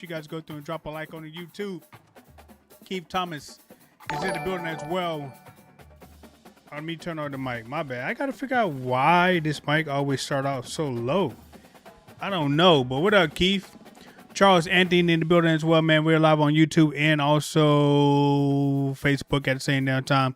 You guys go through and drop a like on the YouTube. Keith Thomas is in the building as well. Let me turn on the mic. My bad. I gotta figure out why this mic always start off so low. I don't know, but what up, Keith? Charles Anthony in the building as well, man. We're live on YouTube and also Facebook at the same damn time.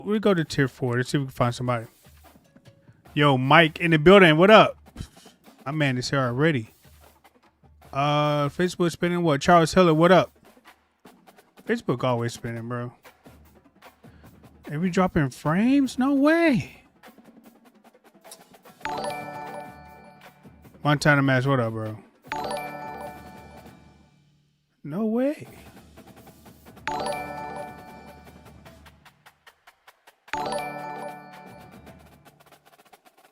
We go to tier 4. Let's see if we can find somebody. Yo, Mike in the building. What up? My man is here already. Facebook spinning what? Charles Hiller, what up? Facebook always spinning, bro. And we dropping frames? No way. Montana Mass, what up, bro? No way.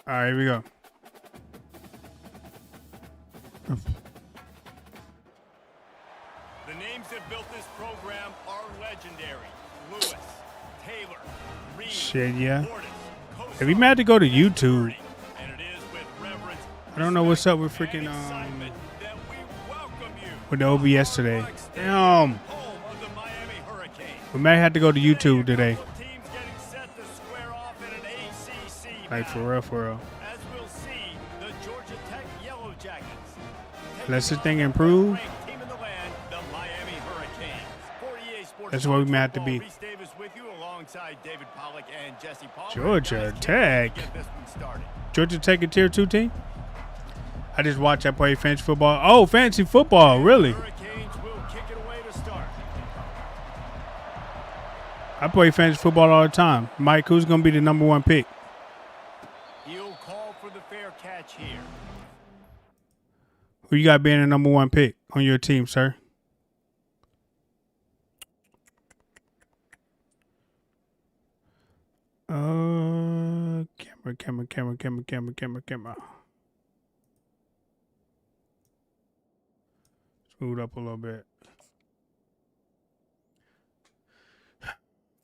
All right, here we go. The names that built this program are legendary. Lewis, Taylor, Reed, Shit, yeah. Portis, If we mad to go to YouTube, and it is with reverence, I don't know what's up with freaking excitement that we welcome you with the OBS today. Damn. home of the Miami Hurricanes. We may have to go to YouTube today. Teams getting set to square off in an ACC Like for real, for real. as we'll see the Georgia Tech Yellow Jackets. Unless this thing improve, Ranked team in the land, the Miami Hurricanes. 48 Sports that's what we may have to Football, be. Reese Davis with you alongside David Pollock and Jesse Paul. Georgia Guys, Tech. get this one started. Georgia Tech a tier 2 team? I just watch. I play fantasy football. Oh, fantasy football, really? Hurricanes will kick it away to start. I play fantasy football all the time. Mike, who's going to be the number 1 pick? He'll call for the fair catch here. Who you got being the number 1 pick on your team, sir? Camera. Smooth up a little bit.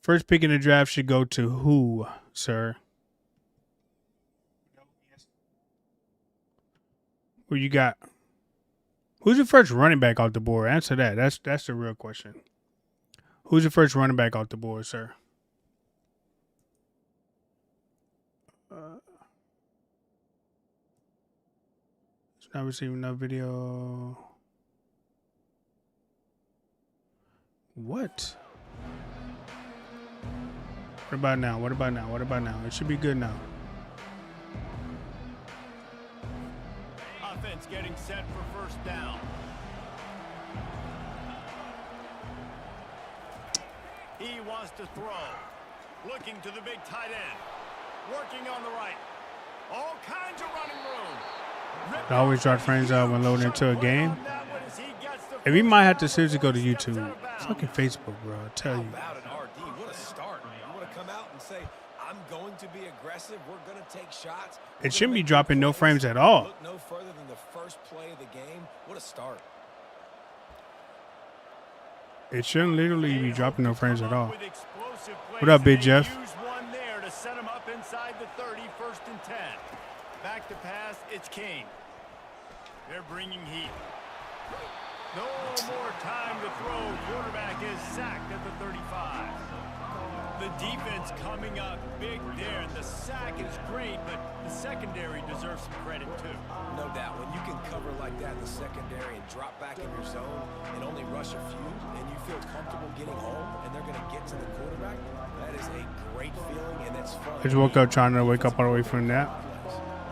First pick in the draft should go to who, sir? Who you got? Who's your first running back off the board? Answer that. That's the real question. Who's your first running back off the board, sir? It's not receiving no video. What? What about now? What about now? What about now? It should be good now. Offense getting set for first down. He wants to throw. Looking to the big tight end. Working on the right. All kinds of running room. I always drop frames out when loading into a game. And we might have to seriously go to YouTube. Fucking Facebook, bro. I tell you. About an RD, what a start. You want to come out and say, I'm going to be aggressive. We're going to take shots. It shouldn't be dropping no frames at all. Look no further than the first play of the game. What a start. It shouldn't literally be dropping no frames at all. What up, Big Jeff? Use one there to set him up inside the 30, 1st and 10. Back to pass, it's King. They're bringing heat. No more time to throw. Quarterback is sacked at the 35. The defense coming up big there. And the sack is great, but the secondary deserves some credit too. No doubt. When you can cover like that in the secondary and drop back in your zone and only rush a few, and you feel comfortable getting home, and they're going to get to the quarterback, that is a great feeling, and it's fun. I just woke up trying to wake up all the way from that.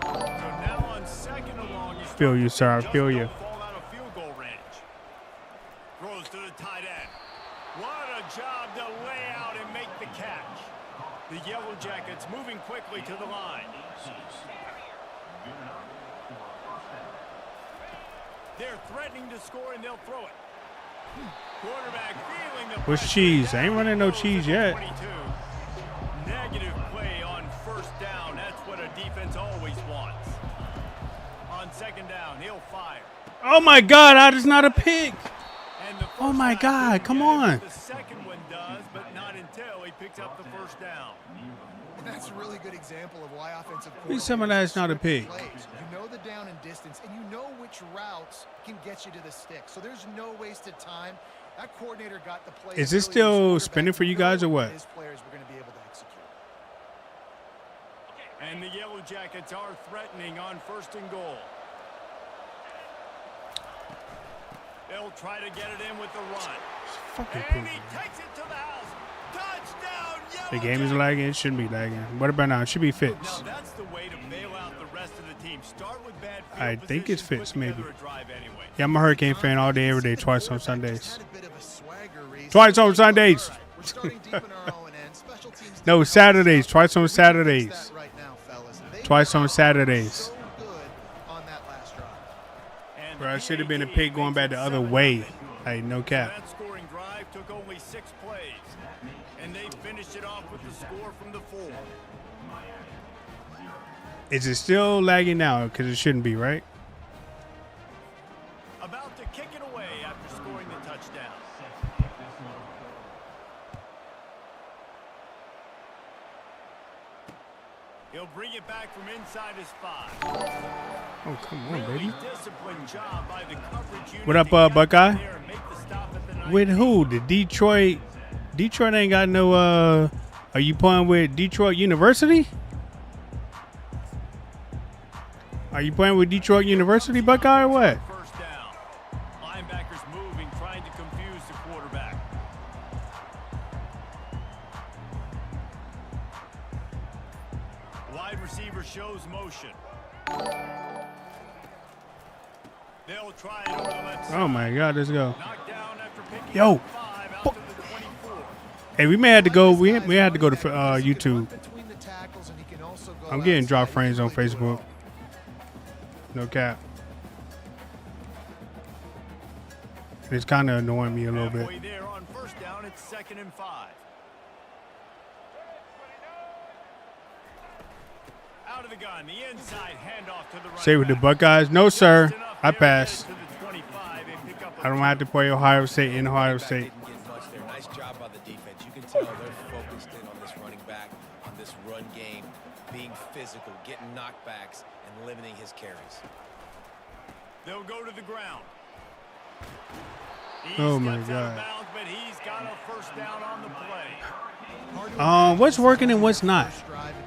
So now on 2nd and long, Feel you, sir. I feel you. fall out of field goal range. Throws to the tight end. What a job to lay out and make the catch. The Yellow Jackets moving quickly to the line. They're threatening to score and they'll throw it. Quarterback feeling the What's pressure. cheese? I ain't running no cheese yet. 22. Negative play on 1st down. That's what a defense always wants. On 2nd down, he'll fire. Oh my God, that is not a pick. And the Oh first my down God, didn't come get it, on. but the second one does, but not until he picks up the 1st down. That's a really good example of why offensive Please tell me that's not a pick. plays. You know the down and distance, and you know which routes can get you to the stick. So there's no wasted time. That coordinator got the play. Is this really still his spinning for you quarterback guys or what? His players were going to be able to execute. And the Yellow Jackets are threatening on 1st and goal. They'll try to get it in with the run. Fucking And pick. he takes it to the house. Touchdown, Yellow The game is Jackets. lagging. It shouldn't be lagging. What about now? It should be Now fits. that's the way to bail out the rest of the team. Start with bad field I think it's position, fits, put together maybe. a drive anyway. Yeah, I'm a Hurricane fan all day, every day, twice on Sundays. Had a bit of a swagger race. Twice on Sundays. We're starting deep in our own end. Special teams No, did Saturdays. Twice on fix Saturdays. that right now, fellas. They Twice on were Saturdays. so good on that last drive. And Bro, it the should have been a PAT pick going makes back it the other 7-0. way. Hey, no cap. That scoring drive took only 6 plays, and they finished it off with the score from the 4. Is it still lagging now? Because it shouldn't be, right? About to kick it away after scoring the touchdown. He'll bring it back from inside his 5. Oh, come on, Really baby. disciplined job by the coverage unit What up, to get out Buckeye? there and make the stop at the 9. With who? The Detroit. Detroit ain't got no. Are you playing with Detroit University? Are you playing with Detroit University, Buckeye, or what? 1st down. Linebackers moving, trying to confuse the quarterback. Wide receiver shows motion. They'll try it over the left side. Oh my God, let's go. Knocked down after picking Yo. up 5 out to the 24. Hey, we may have to go. We had to go to YouTube. Between the tackles, and he can also go I'm getting drop outside. frames on He can play Facebook. No cap. It's kind of annoying me a little bit. Halfway there on 1st down, it's 2nd and 5. Out of the gun, the inside handoff to the right. Say with the back. Buckeyes, no sir, Just enough I there to pass. get it to the 25 and pick up a I don't have to play Ohio State in Ohio Back State. didn't get much there. Nice job by the defense. You can tell they're focused in on this running back, on this run game, being physical, getting knockbacks, and limiting his carries. They'll go to the ground. He Oh, my steps out of God. bounds, but he's got a 1st down on the play. What's working and what's not?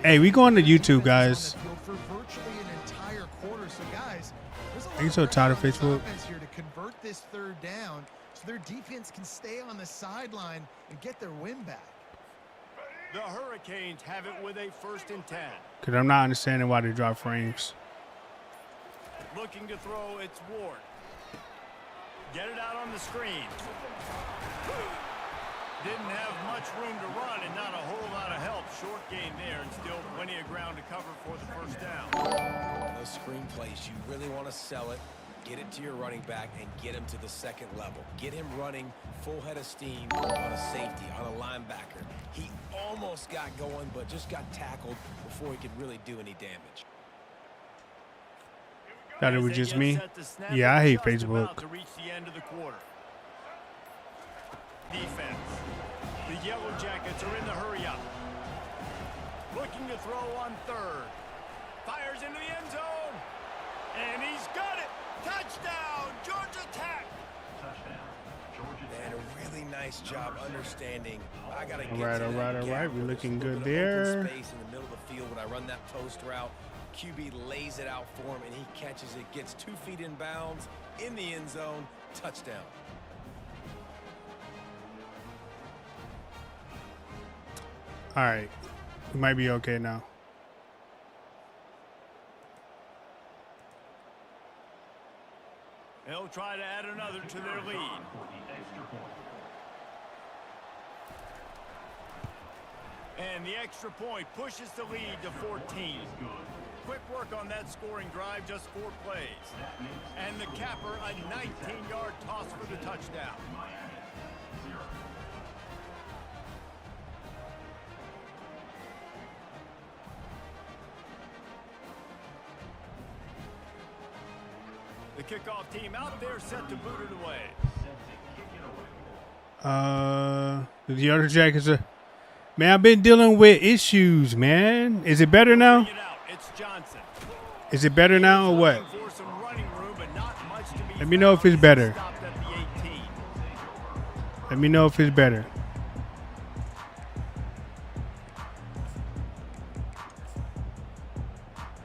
Hey, we going to YouTube, guys. For virtually an entire quarter. So, guys, there's a lot Are you of so tired of pressure on this Facebook? offense here to convert this 3rd down so their defense can stay on the sideline and get their win back. The Hurricanes have it with a 1st and 10. Because I'm not understanding why they drop frames. Looking to throw, it's Ward. Get it out on the screen. Didn't have much room to run and not a whole lot of help. Short gain there and still plenty of ground to cover for the first down. Those screen plays, you really want to sell it, get it to your running back, and get him to the second level. Get him running full head of steam on a safety, on a linebacker. He almost got going, but just got tackled before he could really do any damage. Thought it was just me. Yeah, I hate Facebook. To reach the end of the quarter. Defense. The Yellow Jackets are in the hurry-up. Looking to throw on third. Fires into the end zone. And he's got it. Touchdown, Georgia Tech. And a really nice job understanding. I gotta get All right. We're looking good there. Space in the middle of the field when I run that post route. QB lays it out for him, and he catches it. Gets 2 feet in bounds in the end zone. Touchdown. All right. We might be okay now. They'll try to add another to their lead. And the extra point pushes the lead to 14. Quick work on that scoring drive, just 4 plays. And the capper, a 19-yard toss for the touchdown. The kickoff team out there set to boot it away. The other Jackets are. Man, I've been dealing with issues, man. Is it better now? It's Johnson. Is it better now or what? Let me know if it's better. Let me know if it's better.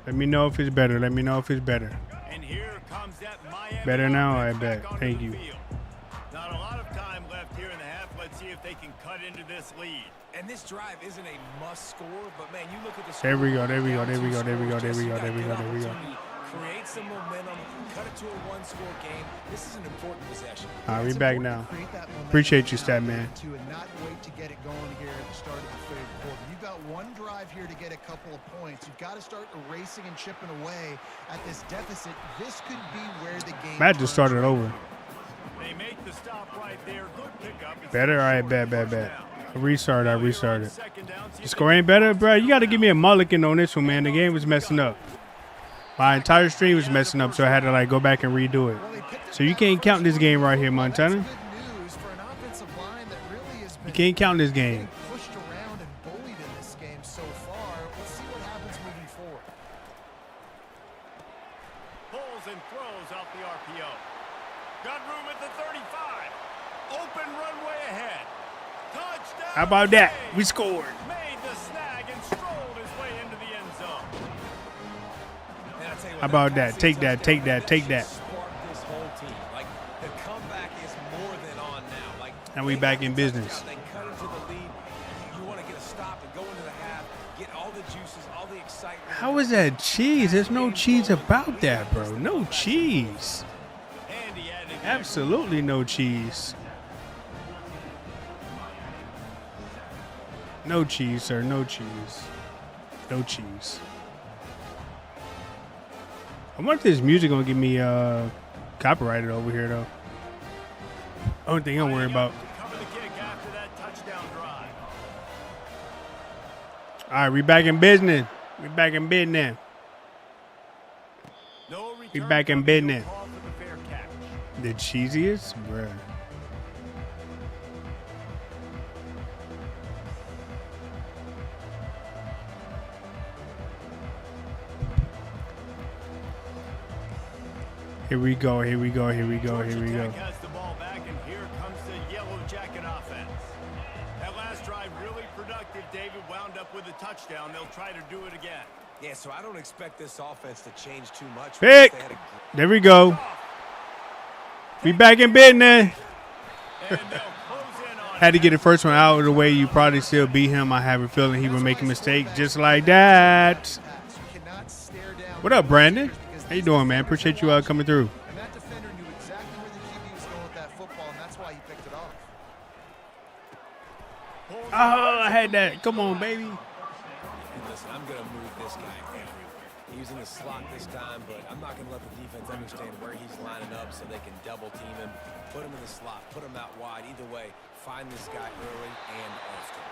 Let me know if it's better. Let me know if it's better. And here comes that Miami Better now, I offense bet. back onto Thank the you. field. Not a lot of time left here in the half. Let's see if they can cut into this lead. And this drive isn't a must score, but man, you look at the There we go. score, There we go. down There we 2 go. There we go. scores, There we just go. you There we got go. There we good go. opportunity. Create some momentum, cut it to a 1-score game. This is an important possession. All right, we It's back important now. to create that momentum Appreciate you, now stat man. and not wait to get it going here at the start of the third quarter. You've got one drive here to get a couple of points. You've got to start erasing and chipping away at this deficit. This could be where the game Matt just started over. They make the stop right there. Good pickup. It's Better? the All right, first bet. down. I restarted. Second down, see The if score ain't better, bro. You got to give me a mulligan on this one, man. The game was messing up. My entire stream was messing up, so I had to like go back and redo it. So you can't count this game right here, Montana. You can't count this game. Pushed around and bullied in this game so far. Let's see what happens moving forward. Pulls and throws off the RPO. Got room at the 35. Open runway ahead. Touchdown. How about that? save. We scored. Made the snag and strolled his way into the end zone. And I tell you what, How about that? passing Take that, touchdown, take that, take should that. spark this whole team. Like, the comeback is more than on now. Like, And we they back got in the business. touchdown, They cut into the lead. You want to get a stop and go into the half, get all the juices, all the excitement. How is that cheese? There's no cheese about that, bro. No cheese. And he added the Absolutely no cheese. No cheese, sir. No cheese. No cheese. I wonder if this music gonna get me copyrighted over here though. Only thing I'm worried about. cover the kick after that touchdown drive. All right, we back in business. We back in business. No We return back in coming, business. no call for the fair catch. The cheesiest, bruh. Here we go, here we go, here we go, here we Georgia go. Tech has the ball back, and here comes the Yellow Jacket offense. That last drive really productive. David wound up with a touchdown. They'll try to do it again. Yeah, so I don't expect this offense to change too much. Pick. They had a- There we go. We back in business. And they'll close in on Had to get the first one out of the way. You probably still beat him. I have a feeling he would make a mistake just like that. You cannot stare down What up, Brandon? because How you doing, man? Appreciate you coming through. And that defender knew exactly where the QB was going with that football, and that's why he picked it off. Oh, I had that. Come on, baby. And listen, I'm going to move this guy everywhere. He's in the slot this time, but I'm not going to let the defense understand where he's lining up so they can double team him, put him in the slot, put him out wide. Either way, find this guy early and often.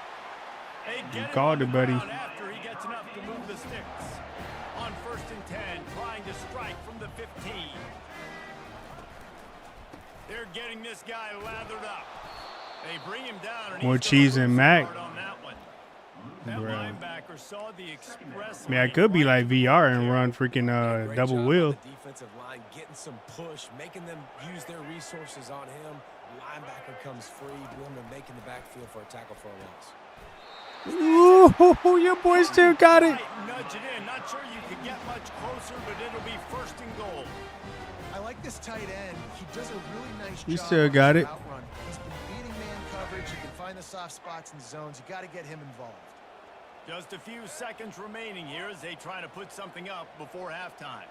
They get him called on it, the buddy. ground after he gets enough to move the sticks. On 1st and 10, trying to strike from the 15. They're getting this guy lathered up. They bring him down. And More he's cheese gonna and lose Mac. yard on that one. That Bro. linebacker saw the express. I mean, I lane could be right like VR and run freaking Great double job on wheel. the defensive line, getting some push, making them use their resources on him. Linebacker comes free, willing to make in the backfield for a tackle for a loss. Ooh, your boy still got it. Right, nudge it in. Not sure you could get much closer, but it'll be 1st and goal. I like this tight end. He does a really nice He job. still on got his it. route run. He's been beating man coverage. He can find the soft spots and zones. You got to get him involved. Just a few seconds remaining here as they try to put something up before halftime.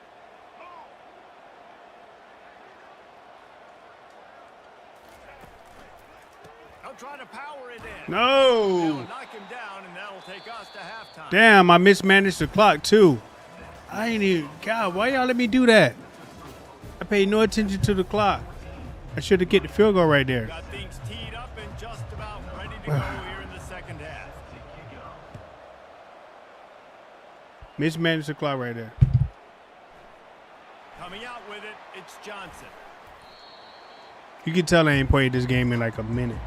They'll try to power it in. No. They'll knock him down, and that'll take us to halftime. Damn, I mismanaged the clock too. I ain't even. God, why y'all let me do that? I paid no attention to the clock. I should have get the field goal right there. Got things teed up and just about ready to go here in the second half. Mismanaged the clock right there. Coming out with it, it's Johnson. You can tell I ain't played this game in like a minute.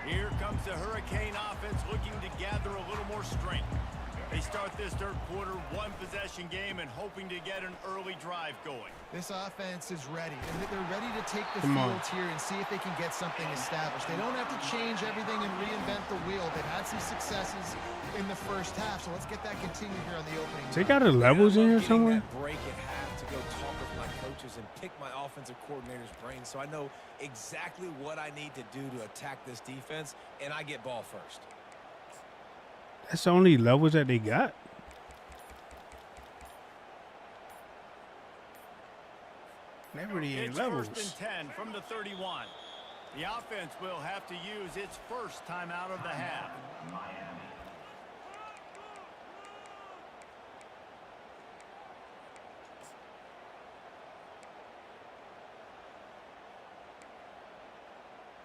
Here comes the Hurricane offense looking to gather a little more strength. They start this third quarter one-possession game and hoping to get an early drive going. This offense is ready, and they're ready to take the Come on. field here and see if they can get something established. They don't have to change everything and reinvent the wheel. They've had some successes in the first half, so let's get that continued here on the opening. They got the levels in here Getting somewhere. that break at half to go talk with my coaches and pick my offensive coordinator's brain so I know exactly what I need to do to attack this defense, and I get ball first. That's the only levels that they got. Never the It's levels. 1st and 10 from the 31. The offense will have to use its first timeout of the half.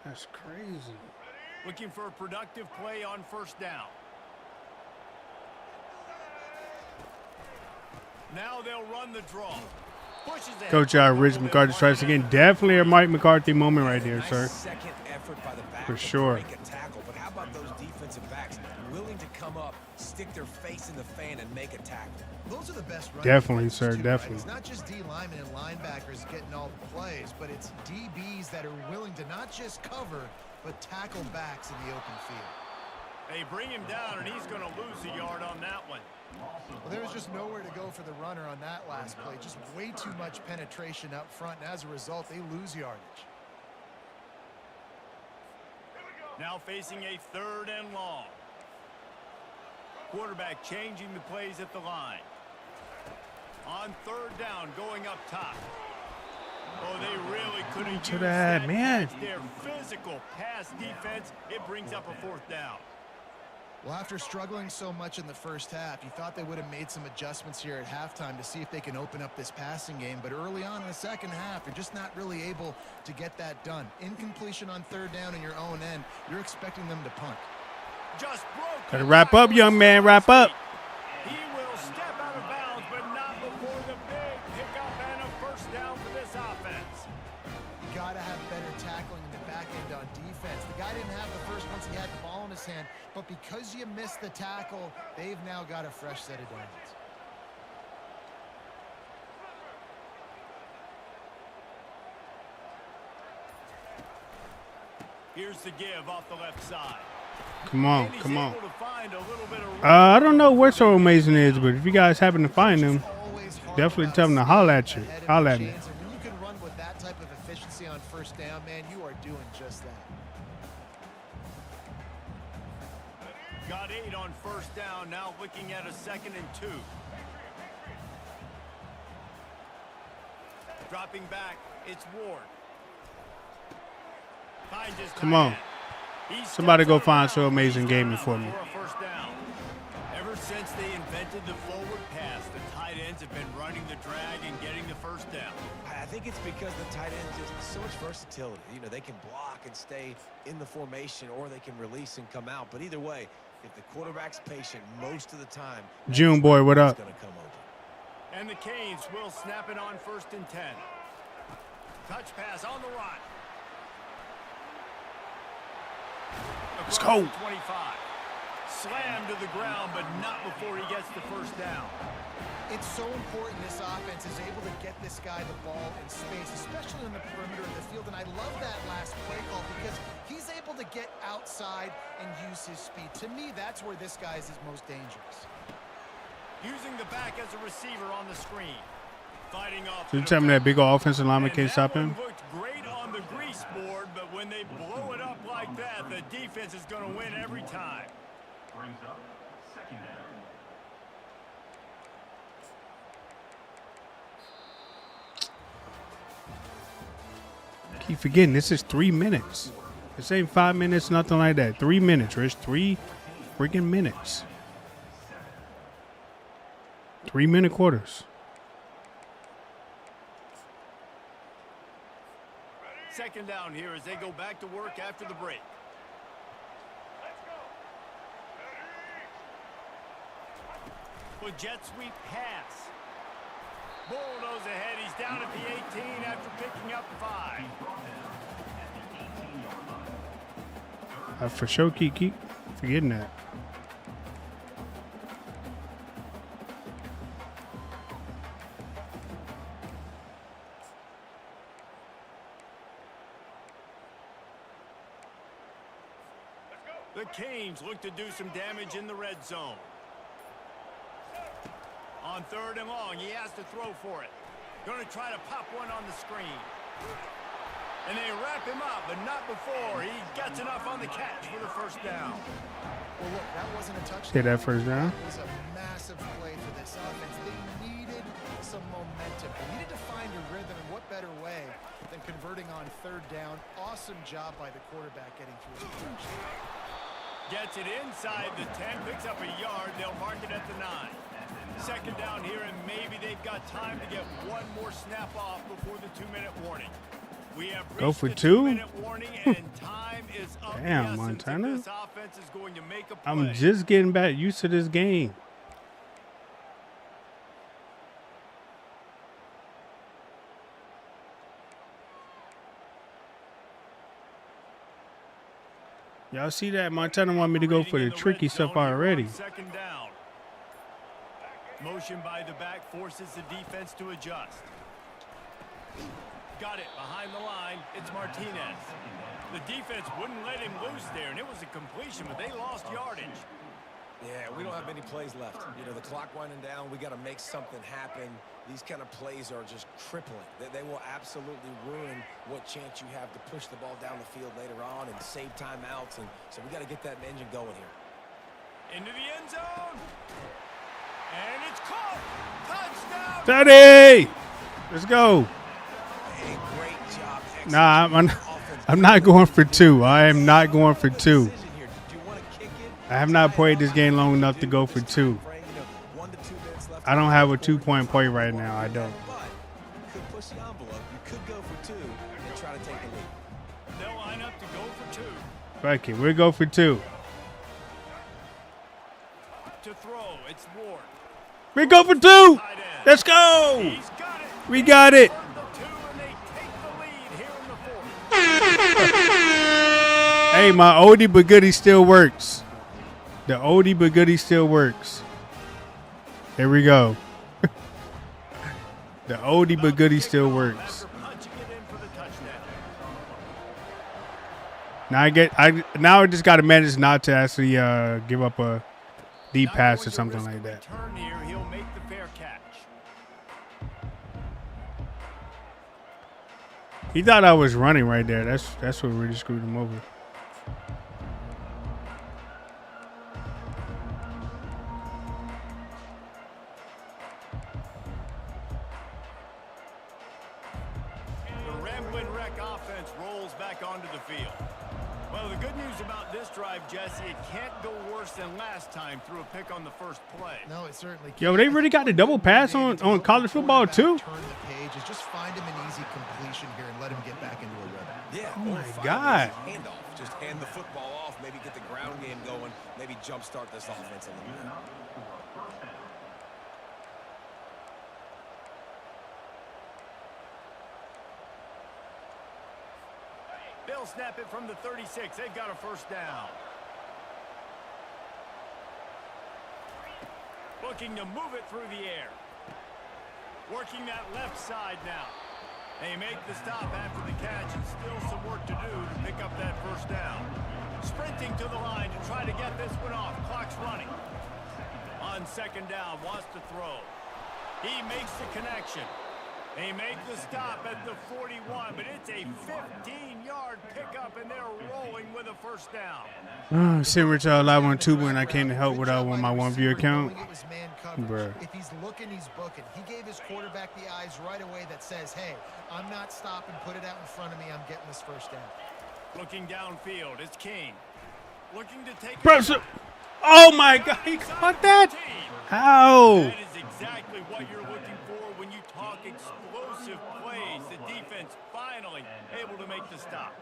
That's crazy. Looking for a productive play on 1st down. Now they'll run the draw. Pushes ahead. Coach Rich McCarthy strikes again. Definitely a Mike McCarthy moment right there, Nice sir. second effort by the back For to sure. break a tackle, but how about those defensive backs willing to come up, stick their face in the fan, and make a tackle? Those are the best running Definitely, defenses sir, too, right? definitely. It's not just D linemen and linebackers getting all the plays, but it's DBs that are willing to not just cover, but tackle backs in the open field. They bring him down, and he's going to lose a yard on that one. Well, there was just nowhere to go for the runner on that last play. Just way too much penetration up front, and as a result, they lose yardage. Now facing a 3rd and long. Quarterback changing the plays at the line. On 3rd down, going up top. Oh, they really couldn't use that, man. It's their physical pass defense. It brings up a 4th down. Well, after struggling so much in the first half, you thought they would have made some adjustments here at halftime to see if they can open up this passing game. But early on in the second half, they're just not really able to get that done. Incompletion on 3rd down in your own end, you're expecting them to punt. Just broke. Gotta wrap up, young man. Wrap up. He will step out of bounds, but not before the big pickup and a 1st down for this offense. You got to have better tackling in the back end on defense. The guy didn't have the first once he had the ball in his hand, but because you missed the tackle, they've now got a fresh set of downs. Here's the give off the left side. Come on, And he's come on. able to find a little bit of I don't know where so amazing is, but if you guys happen to find them, Always hard definitely routes tell them to holler at you. ahead of Holler your at me. chains, and when you can run with that type of efficiency on 1st down, man, you are doing just that. Got 8 on 1st down, now looking at a 2nd and 2. Dropping back, it's Ward. Finds his Come tight on. end. He Somebody steps go on find around. some amazing He's gaming down for me. a first down. Ever since they invented the forward pass, the tight ends have been running the drag and getting the first down. I think it's because the tight ends just so much versatility. You know, they can block and stay in the formation, or they can release and come out. But either way, if the quarterback's patient most of the time, June boy, what up? Going to come over. And the Canes will snap it on 1st and 10. Touch pass on the run. Let's Across go. the 25. Slammed to the ground, but not before he gets the first down. It's so important this offense is able to get this guy the ball in space, especially in the perimeter of the field. And I love that last play call because he's able to get outside and use his speed. To me, that's where this guy is his most dangerous. Using the back as a receiver on the screen. Fighting off. So you tell me that big old offensive lineman And can't that stop one him? looked great on the grease board, but when they blow it up like that, the defense is going to win every time. Brings up second down. Keep forgetting this is 3 minutes. This ain't 5 minutes, nothing like that. 3 minutes, Rich. 3 freaking minutes. 3-minute quarters. Second down here as they go back to work after the break. With jet sweep pass. Bulldoze ahead. He's down at the 18 after picking up 5. I for sure keep forgetting that. The Canes look to do some damage in the red zone. On 3rd and long, he has to throw for it. Going to try to pop one on the screen. And they wrap him up, but not before he gets enough on the catch for the first down. Well, look, that wasn't a touchdown. Hit that first down. It was a massive play for this offense. They needed some momentum. They needed to find a rhythm, and what better way than converting on 3rd down. Awesome job by the quarterback getting through his protection. Gets it inside the 10, picks up a yard. They'll mark it at the 9. Second down here, and maybe they've got time to get one more snap off before the 2-minute warning. We have Go reached for the 2? 2-minute warning, and time is up. Damn, The essence if Montana. This offense is going to make a play. I'm just getting back used to this game. Y'all see that? Montana want me to go for the tricky stuff already. Second down. Motion by the back forces the defense to adjust. Got it behind the line. It's Martinez. The defense wouldn't let him loose there, and it was a completion, but they lost yardage. Yeah, we don't have many plays left. You know, the clock winding down. We got to make something happen. These kind of plays are just crippling. They will absolutely ruin what chance you have to push the ball down the field later on and save timeouts. And so we got to get that engine going here. Into the end zone. And it's caught. Touchdown. Teddy! Let's go. Hey, great job. Nah, I'm not going for 2. I am not going for 2. I have not played this game long enough to go for 2. I don't have a 2-point play right now. I don't. You could push the envelope. You could go for 2 and try to take the lead. They'll line up to go for 2. Fuck it. We'll go for 2. To throw, it's Ward. We go for 2. Tight end. Let's go. He's got it. We got it. Burn the 2, and they take the lead here in the 4th. Hey, my oldie but goodie still works. The oldie but goodie still works. Here we go. The oldie but goodie still works. Punching it in for the touchdown. Now I just got to manage not to actually give up a deep pass or something like that. Turn here, he'll make the fair catch. He thought I was running right there. That's what really screwed him over. The Ramblin' Wreck offense rolls back onto the field. Well, the good news about this drive, Jesse, it can't go worse than last time through a pick on the first play. No, it certainly can't. Yo, they really got the double pass on college football too? Turn the page is just find him an easy completion here and let him get back into a rhythm. Yeah. Oh or my find God. a handoff. Just hand the football off. Maybe get the ground game going. Maybe jumpstart this offense a little bit. They'll snap it from the 36. They've got a first down. Looking to move it through the air. Working that left side now. They make the stop after the catch, and still some work to do to pick up that first down. Sprinting to the line to try to get this one off. Clock's running. On second down, wants to throw. He makes the connection. They make the stop at the 41, but it's a 15-yard pickup, and they're rolling with a first down. Send Rich live on Tuber, and I can't help without on my one view account. Bruh. If he's looking, he's booking. He gave his quarterback the eyes right away that says, hey, I'm not stopping, put it out in front of me, I'm getting this first down. Looking downfield, it's King. Looking to take Oh my God, he caught that? How? That is exactly what you're looking for when you talk explosive plays. The defense finally able to make the stop.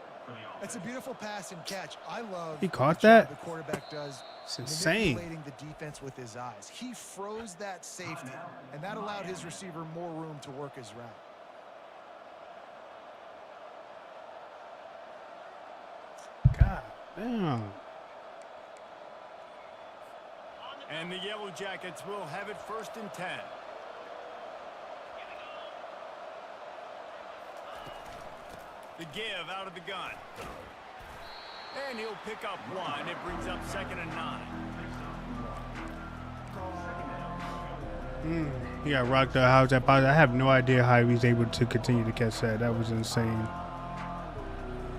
It's a beautiful pass and catch. I love He caught the job that? the quarterback does. It's insane. Manipulating the defense with his eyes. He froze that safety, and that allowed his receiver more room to work his route. God damn. And the Yellow Jackets will have it 1st and 10. The give out of the gun. And he'll pick up one. It brings up 2nd and 9. He got rocked up. How's that possible? I have no idea how he was able to continue to catch that. That was insane.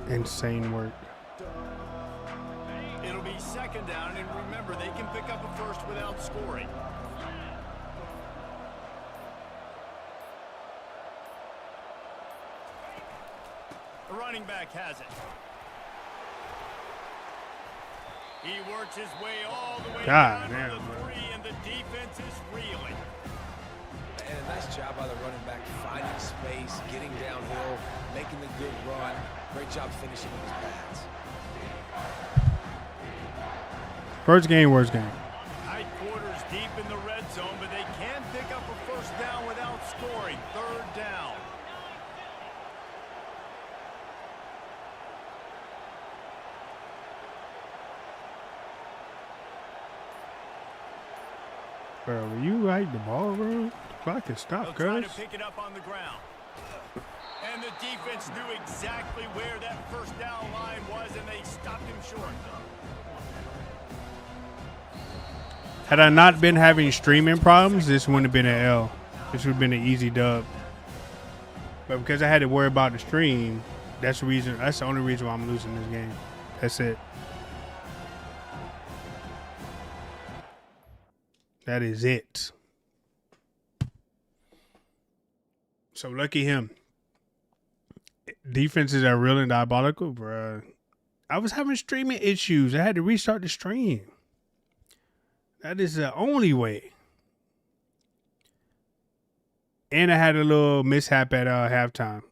Insane work. It'll be 2nd down, and remember, they can pick up a first without scoring. The running back has it. He works his way all the way God down damn, to the bro. 3, and the defense is reeling. And a nice job by the running back, finding space, getting downhill, making the good run. Great job finishing with his pads. First game, worst game. Tight quarters deep in the red zone, but they can pick up a first down without scoring. 3rd down. Bro, were you right the ball, bro? The clock is stopped, They'll try cuz. to pick it up on the ground. And the defense knew exactly where that first down line was, and they stopped him short. Had I not been having streaming problems, this wouldn't have been an L. This would have been an easy dub. But because I had to worry about the stream, that's the reason. That's the only reason why I'm losing this game. That's it. That is it. So lucky him. Defenses are real and diabolical, bro. I was having streaming issues. I had to restart the stream. That is the only way. And I had a little mishap at halftime.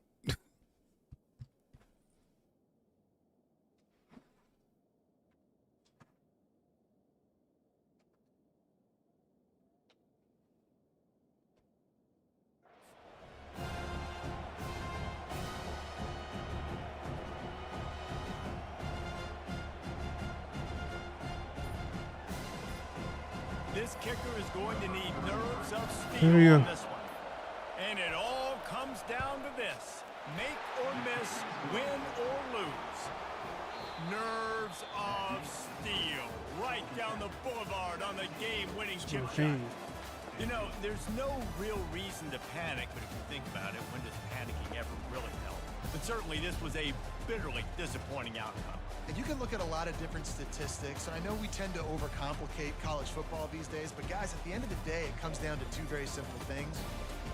This kicker is going to need nerves of Here we steel go. on this one. And it all comes down to this. Make or miss, win or lose. Nerves of steel. Right down the boulevard on the game-winning chip shot. You know, there's no real reason to panic, but if you think about it, when does panicking ever really help? But certainly this was a bitterly disappointing outcome. And you can look at a lot of different statistics, and I know we tend to overcomplicate college football these days, but guys, at the end of the day, it comes down to two very simple things.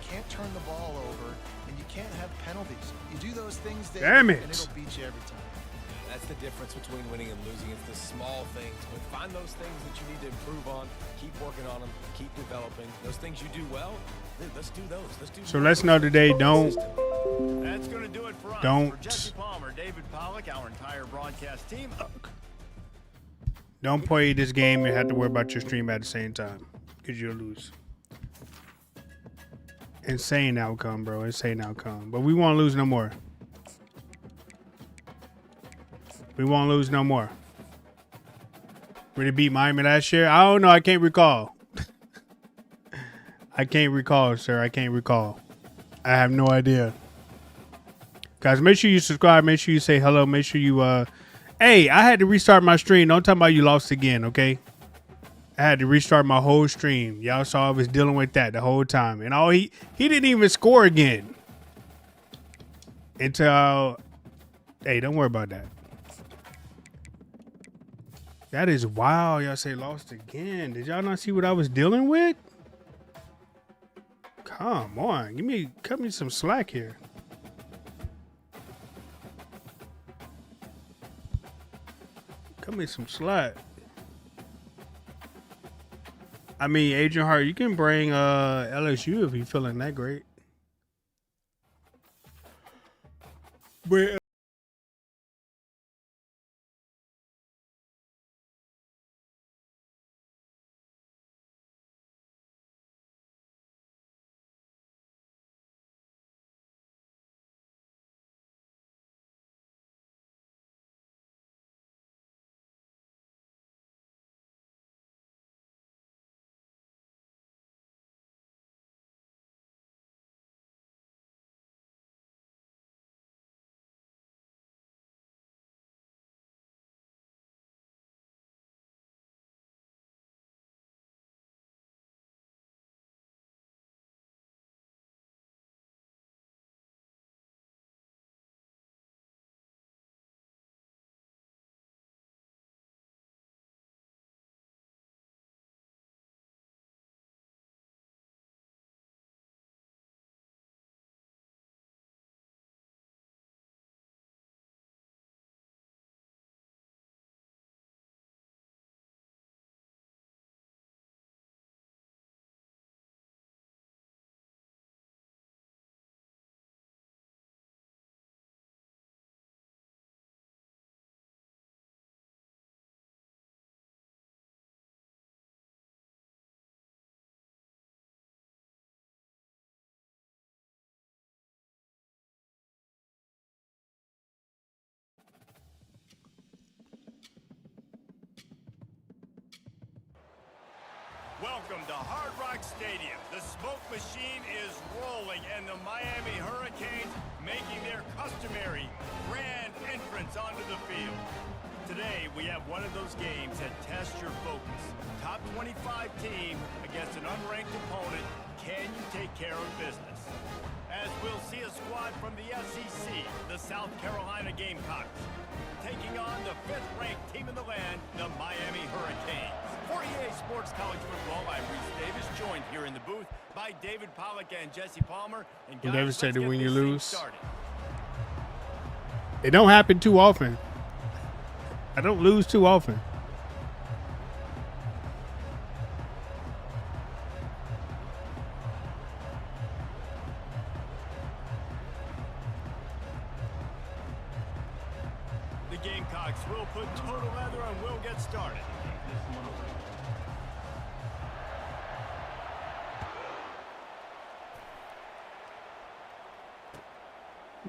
You can't turn the ball over, and you can't have penalties. You do those things, David, Damn it. and it'll beat you every time. That's the difference between winning and losing. It's the small things. But find those things that you need to improve on. Keep working on them. Keep developing. Those things you do well, dude, let's do those. Let's do. So let's know today, don't That's going to do it for us. Don't. For Jesse Palmer, David Pollack, our entire broadcast team. don't play this game and have to worry about your stream at the same time, because you'll lose. Insane outcome, bro. Insane outcome. But we won't lose no more. We won't lose no more. Really beat Miami last year? I don't know. I can't recall. I can't recall, sir. I can't recall. I have no idea. Guys, make sure you subscribe. Make sure you say hello. Make sure you, hey, I had to restart my stream. Don't tell me about you lost again, okay? I had to restart my whole stream. Y'all saw I was dealing with that the whole time. And all he didn't even score again. Until, hey, don't worry about that. That is wild. Y'all say lost again. Did y'all not see what I was dealing with? Come on. Cut me some slack here. Cut me some slack. I mean, Adrian Hart, you can bring LSU if you're feeling that great. But Welcome to Hard Rock Stadium. The smoke machine is rolling, and the Miami Hurricanes making their customary grand entrance onto the field. Today, we have one of those games that tests your focus. Top 25 team against an unranked opponent. Can you take care of business? As we'll see a squad from the SEC, the South Carolina Gamecocks, taking on the 5th-ranked team in the land, the Miami Hurricanes. For EA Sports College Football, I'm Reese Davis, joined here in the booth by David Pollack and Jesse Palmer. And guys, devastated when you let's get this lose. thing started. it don't happen too often. I don't lose too often. The Gamecocks will put total leather and we'll get started.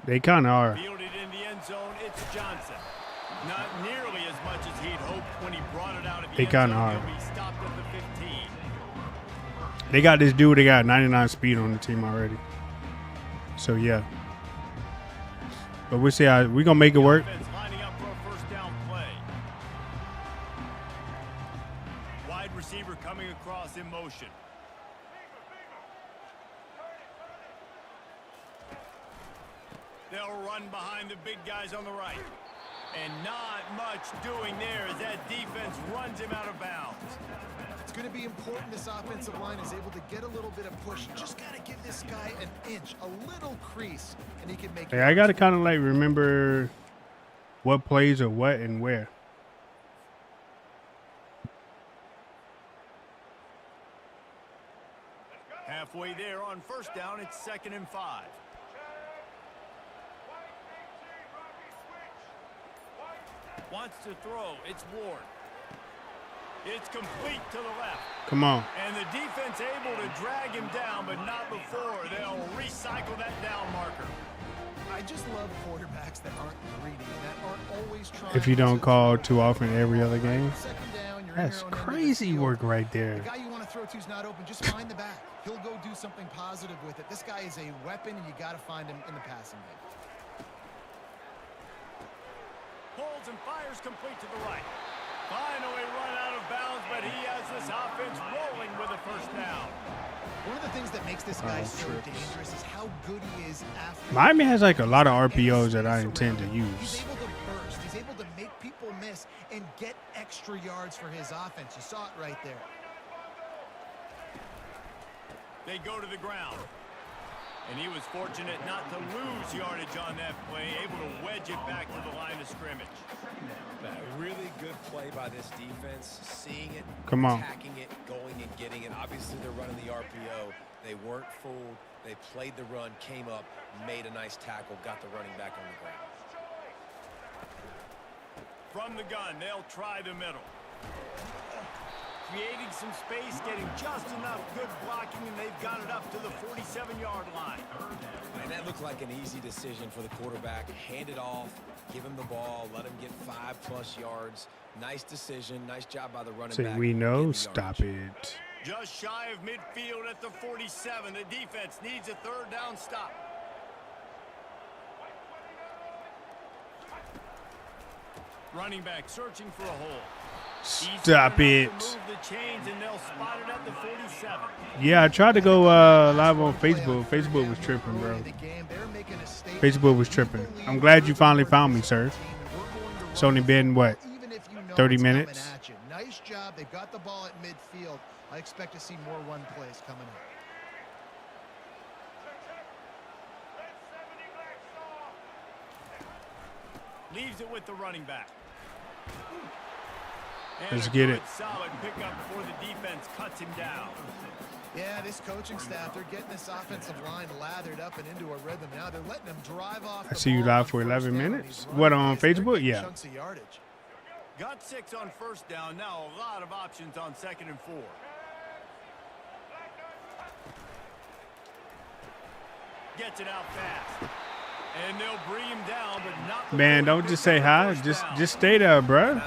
They kind of are. Fielded in the end zone, it's Johnson. Not nearly as much as he'd hoped when he brought it out of the They end kinda zone. are. He'll be stopped at the 15. They got this dude. They got 99 speed on the team already. So yeah. But we'll see how we gonna make it work. Offense lining up for a first down play. Wide receiver coming across in motion. They'll run behind the big guys on the right. And not much doing there as that defense runs him out of bounds. It's going to be important. This offensive line is able to get a little bit of push. Just got to give this guy an inch, a little crease, and he can make. Hey, I got to kind of like remember what plays or what and where. Halfway there on first down, it's 2nd and 5. Wants to throw. It's Ward. It's complete to the left. Come on. And the defense able to drag him down, but not before. They'll recycle that down marker. I just love quarterbacks that aren't greedy, that aren't always trying. If you don't call too often every other game. Second down, you're in That's your own end of the crazy field. work right there. The guy you want to throw to's not open. Just find the back. He'll go do something positive with it. This guy is a weapon, and you got to find him in the passing game. Pulls and fires complete to the right. Finally run out of bounds, but he has this offense rolling with a first down. One of the things that makes this guy so dangerous is how good he is after. Miami has like a lot of RPOs that I intend to He's use. able to burst. He's able to make people miss and get extra yards for his offense. You saw it right there. They go to the ground. And he was fortunate not to lose yardage on that play, able to wedge it back to the line of scrimmage. A really good play by this defense, seeing it, Come on. attacking it, going and getting it. Obviously, they're running the RPO. They weren't fooled. They played the run, came up, made a nice tackle, got the running back on the ground. From the gun, they'll try the middle. Creating some space, getting just enough good blocking, and they've got it up to the 47-yard line. And that looked like an easy decision for the quarterback. Hand it off, give him the ball, let him get 5+ yards. Nice decision. Nice job by the running Say back. we know. getting the Stop yardage. it. Just shy of midfield at the 47. The defense needs a 3rd down stop. Running back searching for a hole. Stop it. Move the chains, and they'll spot it at the 47. Yeah, I tried to go live on Facebook. Facebook was tripping, bro. Facebook was tripping. I'm glad you finally found me, sir. It's only been, what, 30 minutes? Nice job. They've got the ball at midfield. I expect to see more run plays coming up. Leaves it with the running back. Let's get it. Solid pickup before the defense cuts him down. Yeah, this coaching staff, they're getting this offensive line lathered up and into a rhythm. Now they're letting them drive off. I see you live for 11 minutes. What, on Facebook? Yeah. Chunks of yardage. Got 6 on first down. Now a lot of options on 2nd and 4. Gets it out fast. And they'll bring him down, but not. Man, don't just say hi. Just stay there, bro.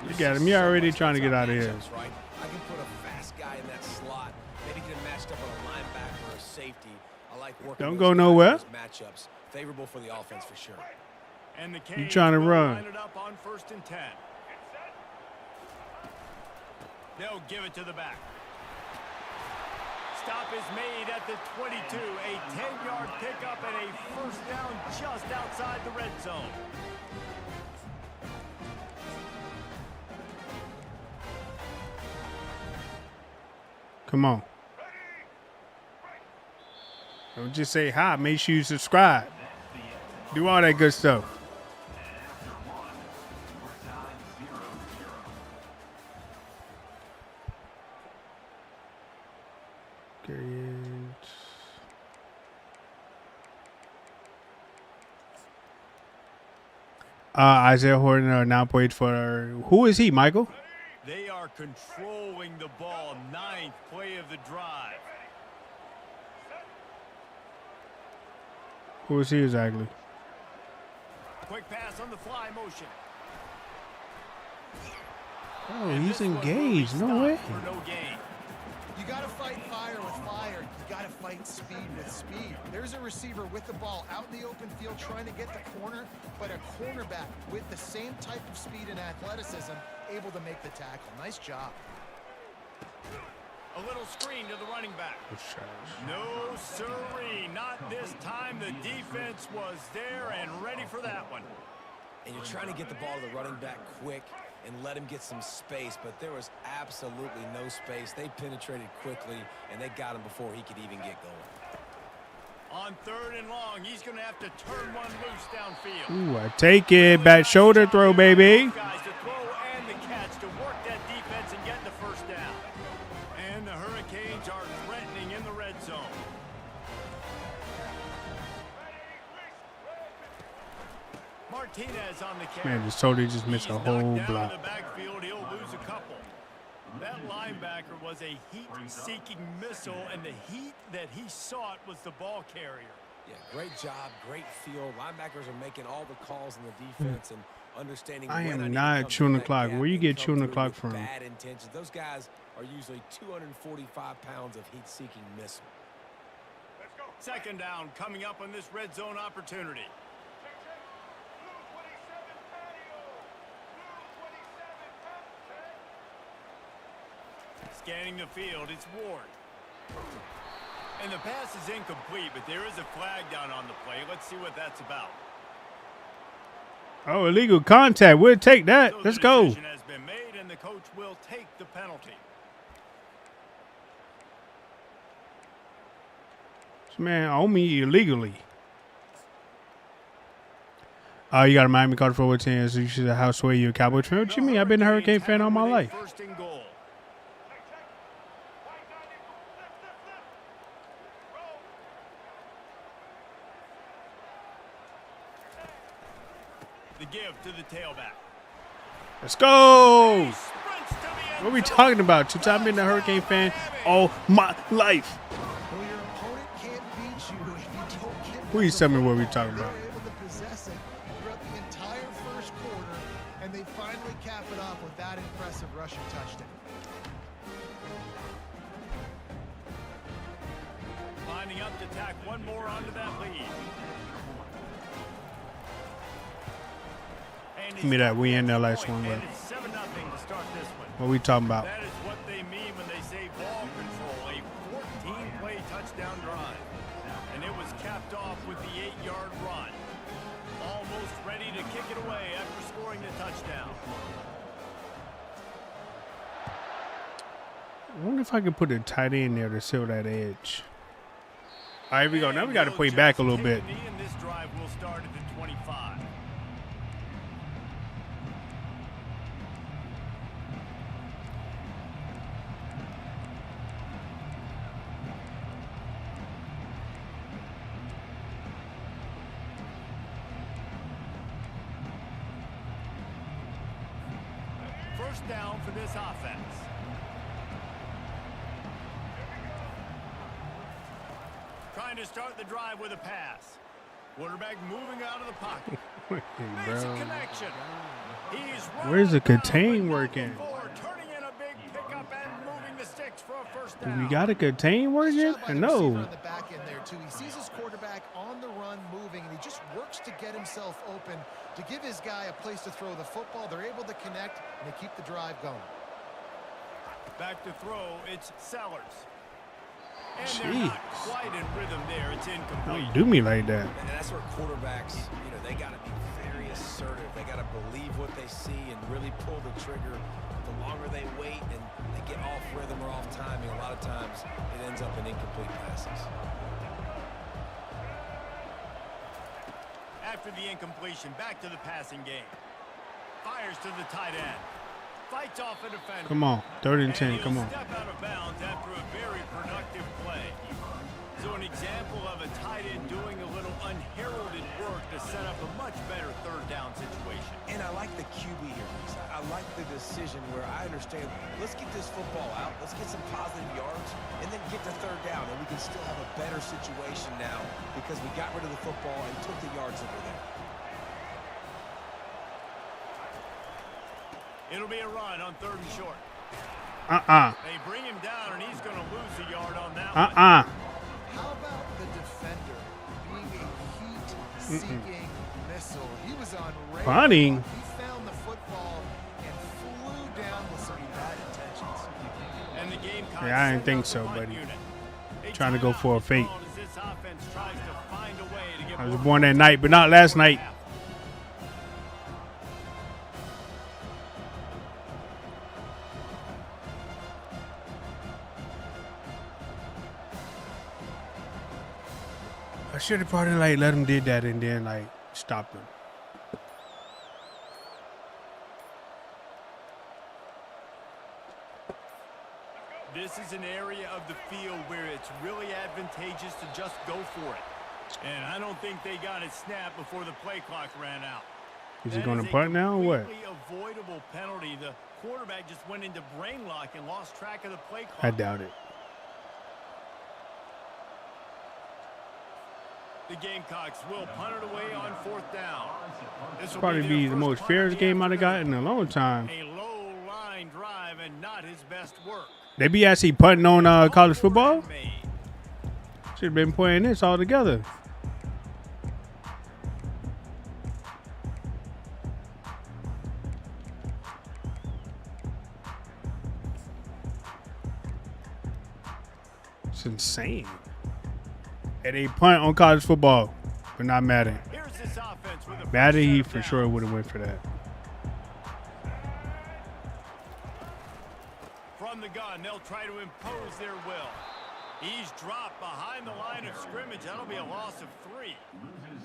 You got him. You're already trying to get out of here. Right? I can put a fast guy in that slot. Maybe get him matched up on a linebacker or a safety. I like working. Don't those go guys, nowhere. those matchups favorable for the offense for sure. And the You trying to will run. line it up on 1st and 10. They'll give it to the back. Stop is made at the 22. A 10-yard pickup and a first down just outside the red zone. Come on. Don't just say hi. Make sure you subscribe. Do all that good stuff. Isaiah Horton now played for. Who is he, Michael? They are controlling the ball. 9th play of the drive. Who is he exactly? Quick pass on the fly motion. Oh, And he's this one will be engaged. No stopped way. for no gain. You got to fight fire with fire. You got to fight speed with speed. There's a receiver with the ball out in the open field trying to get the corner, but a cornerback with the same type of speed and athleticism able to make the tackle. Nice job. A little screen to the running back. No, sirree. Not this time. The defense was there and ready for that one. And you're trying to get the ball to the running back quick. and let him get some space, but there was absolutely no space. They penetrated quickly, and they got him before he could even get going. On 3rd and long, he's going to have to turn one loose downfield. Ooh, I take it. Back shoulder throw, baby. Guys to throw and the catch to work that defense and get the first down. And the Hurricanes are threatening in the red zone. Martinez on the catch. Man, just totally just missed a He's whole knocked down block. in the backfield. He'll lose a couple. That linebacker was a heat-seeking missile, and the heat that he sought was the ball carrier. Yeah, great job, great feel. Linebackers are making all the calls in the defense and understanding. I when am need to not come chewing through the that clock. gap Where you and get come chewing the through clock with from? Bad intentions. Those guys are usually 245 pounds of heat-seeking missile. 2nd down coming up on this red zone opportunity. Scanning the field, it's Ward. And the pass is incomplete, but there is a flag down on the play. Let's see what that's about. Oh, illegal contact. We'll take that. So Let's the go. decision has been made, and the coach will take the penalty. This man owe me illegally. Oh, you got a Miami card for 10, so you should have house away. You a Cowboy fan? What you mean? I've been a Hurricane fan all my life. 1st and goal. The give to the tailback. Let's go. He sprints to the end What are we zone. talking about? 2-time been a Hurricane fan all my life. Well, your opponent can't beat you if you don't get Please tell me what we're talking about. They were able to possess it throughout the entire 1st quarter, and they finally cap it off with that impressive rushing touchdown. Lining up to tack one more onto that lead. And Give me that. We in that last point, one, and but it's 7-0 to start this one. what we talking about? That is what they mean when they say ball control. A 14-play touchdown drive. And it was capped off with the 8-yard run. Almost ready to kick it away after scoring the touchdown. I wonder if I could put a tight end there to seal that edge. All right, here we go. Now we got to play back a little bit. And this drive will start at the 25. First down for this offense. Trying to start the drive with a pass. Quarterback moving out of the pocket. Makes a connection. He's Where's the running down contain with working? number 4, turning in a big pickup and moving the sticks for a first Do down. we got a contain working? Shot by the receiver No. on the back end there too. He sees his quarterback on the run moving, and he just works to get himself open to give his guy a place to throw the football. They're able to connect, and they keep the drive going. Back to throw, it's Sellers. And Jeez. they're not quite in rhythm there. It's incomplete. Don't do me like that. And that's where quarterbacks, they got to be very assertive. They got to believe what they see and really pull the trigger. The longer they wait and they get off rhythm or off timing, a lot of times it ends up in incomplete passes. After the incompletion, back to the passing game. Fires to the tight end. Fights off a defender. Come on. 3rd and 10. he'll Come on. Step out of bounds after a very productive play. So an example of a tight end doing a little unheralded work to set up a much better 3rd down situation. And I like the QB here. I like the decision where I understand, let's get this football out, let's get some positive yards, and then get to 3rd down, and we can still have a better situation now because we got rid of the football and took the yards that were there. It'll be a run on 3rd and short. They bring him down, and he's going to lose a yard on that one. How about the defender being a heat-seeking missile? He was on radar. Funny. He found the football and flew down with some bad intentions. And the game Yeah, I didn't think so, buddy. Trying to go for a fake. I was born that night, but not last night. should have probably like let him did that and then like stopped him. This is an area of the field where it's really advantageous to just go for it. And I don't think they got it snapped before the play clock ran out. Is he going to punt now or what? Avoidable penalty. The quarterback just went into brain lock and lost track of the play clock. I doubt it. The Gamecocks will punt it away on 4th down. This will Probably be the most fairest game I've got in a long time. A low line drive and not his best work. They be actually punting on college football. Should have been playing this all together. It's insane. And they punt on college football, but not Madden. Madden, he for sure would have went for that. From the gun, they'll try to impose their will. He's dropped behind the line of scrimmage. That'll be a loss of 3.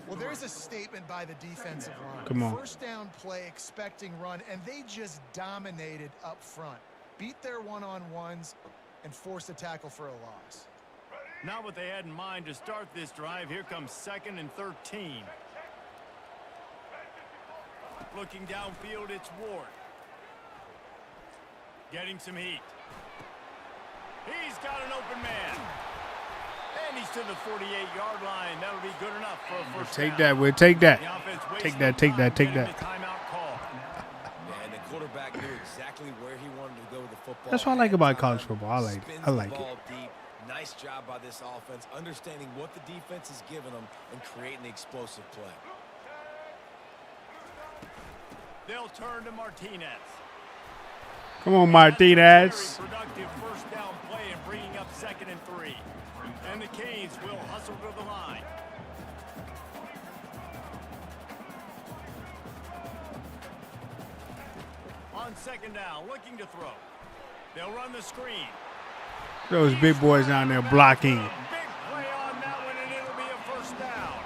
Well, there's a statement by the defensive line. Come on. First down play, expecting run, and they just dominated up front. Beat their one-on-ones and forced a tackle for a loss. Not what they had in mind to start this drive. Here comes 2nd and 13. Looking downfield, it's Ward. Getting some heat. He's got an open man. And he's to the 48-yard line. That'll be good enough for a first Take down. that, we'll take that. The offense Take wasting that, take time that, take getting that. the timeout call. And the quarterback knew exactly where he wanted to go with the football. That's what I like about college football. I like it. Spins I the like it. ball deep. Nice job by this offense, understanding what the defense is giving them and creating the explosive play. They'll turn to Martinez. Come on, Martinez. Very productive first down play and bringing up 2nd and 3. And the Canes will hustle to the line. On 2nd down, looking to throw. They'll run the screen. Those big boys down there blocking. Big play on that one, and it'll be a first down.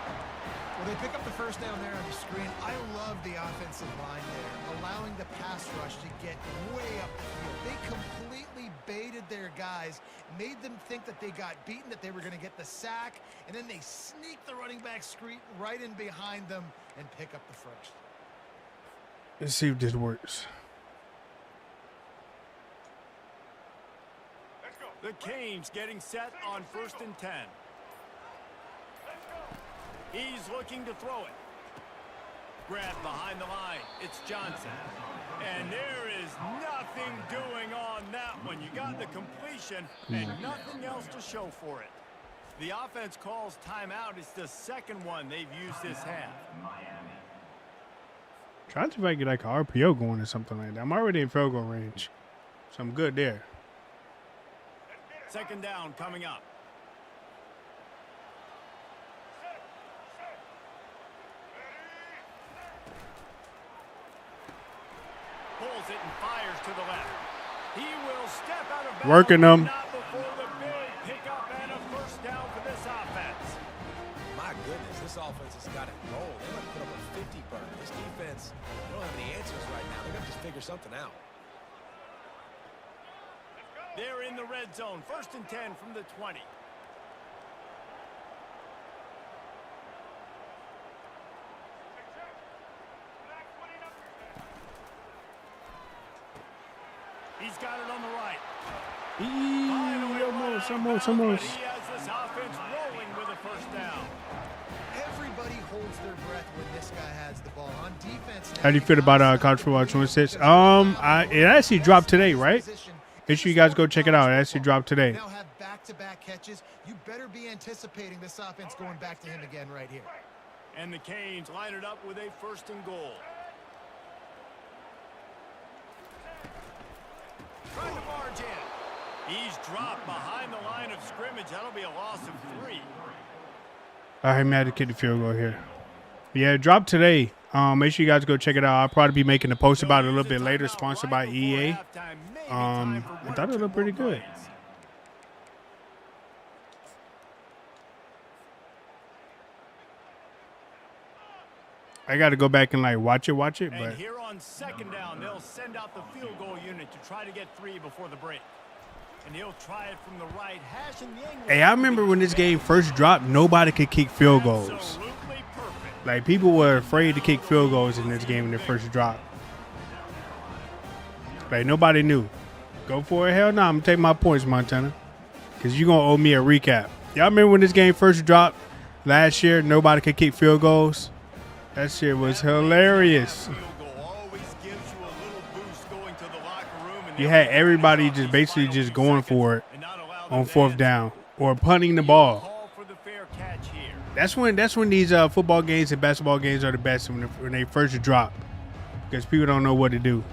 Well, they pick up the first down there on the screen. I love the offensive line there, allowing the pass rush to get way up the field. They completely baited their guys, made them think that they got beaten, that they were going to get the sack, and then they sneak the running back screen right in behind them and pick up the first. Let's see if this works. The Canes getting set on 1st and 10. He's looking to throw it. Grabbed behind the line. It's Johnson. And there is nothing doing on that one. You got the completion and nothing else to show for it. The offense calls timeout. It's the 2nd one they've used this half. Trying to see if I can get like an RPO going or something like that. I'm already in field goal range, so I'm good there. 2nd down coming up. Pulls it and fires to the left. He will step out of bounds. Working them. Not before the big pickup and a first down for this offense. My goodness, this offense has got it rolled. They might put up a 50 burn. This defense, they don't have any answers right now. They're going to just figure something out. They're in the red zone. 1st and 10 from the 20. He's got it on the right. Almost. He has this offense rolling with a first down. Everybody holds their breath when this guy has the ball. On defense, How do you feel about college football 26? It actually dropped today, right? Make sure you guys go check it out. It actually dropped today. Now have back-to-back catches. You better be anticipating this offense going back to him again right here. And the Canes line it up with a 1st and goal. Trying to barge in. He's dropped behind the line of scrimmage. That'll be a loss of 3. All right, Matt, to get the field goal here. Yeah, it dropped today. Make sure you guys go check it out. I'll probably be making a post about it a little bit later, sponsored by EA. I thought it looked pretty good. I got to go back and like watch it, And but here on second down, they'll send out the field goal unit to try to get 3 before the break. And he'll try it from the right, hashing the angle. hey, I remember when this game first dropped, nobody could kick field goals. Absolutely perfect. Like people were afraid to kick field goals in this game when it first dropped. Like nobody knew. Go for it? Hell no, I'm gonna take my points, Montana. Cause you're gonna owe me a recap. Y'all remember when this game first dropped last year? Nobody could kick field goals. That shit was hilarious. Field goal always gives you a little boost going to the locker room, and You had everybody just basically just going for it and not allow them on to 4th answer. down or punting the ball. Call for the fair catch here. That's when these football games and basketball games are the best when they first drop, because people don't know what to do.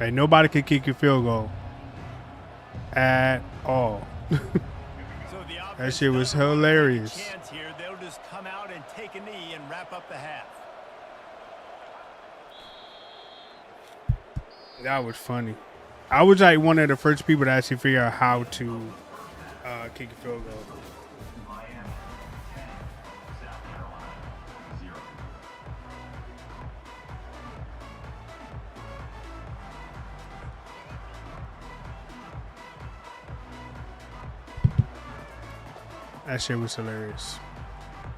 Like nobody could kick your field goal at all. So the That offense shit was doesn't really take a hilarious. chance here. They'll just come out and take a knee and wrap up the half. That was funny. I was like one of the first people to actually figure out how to kick a field goal. Miami 10, South Carolina 0. That shit was hilarious.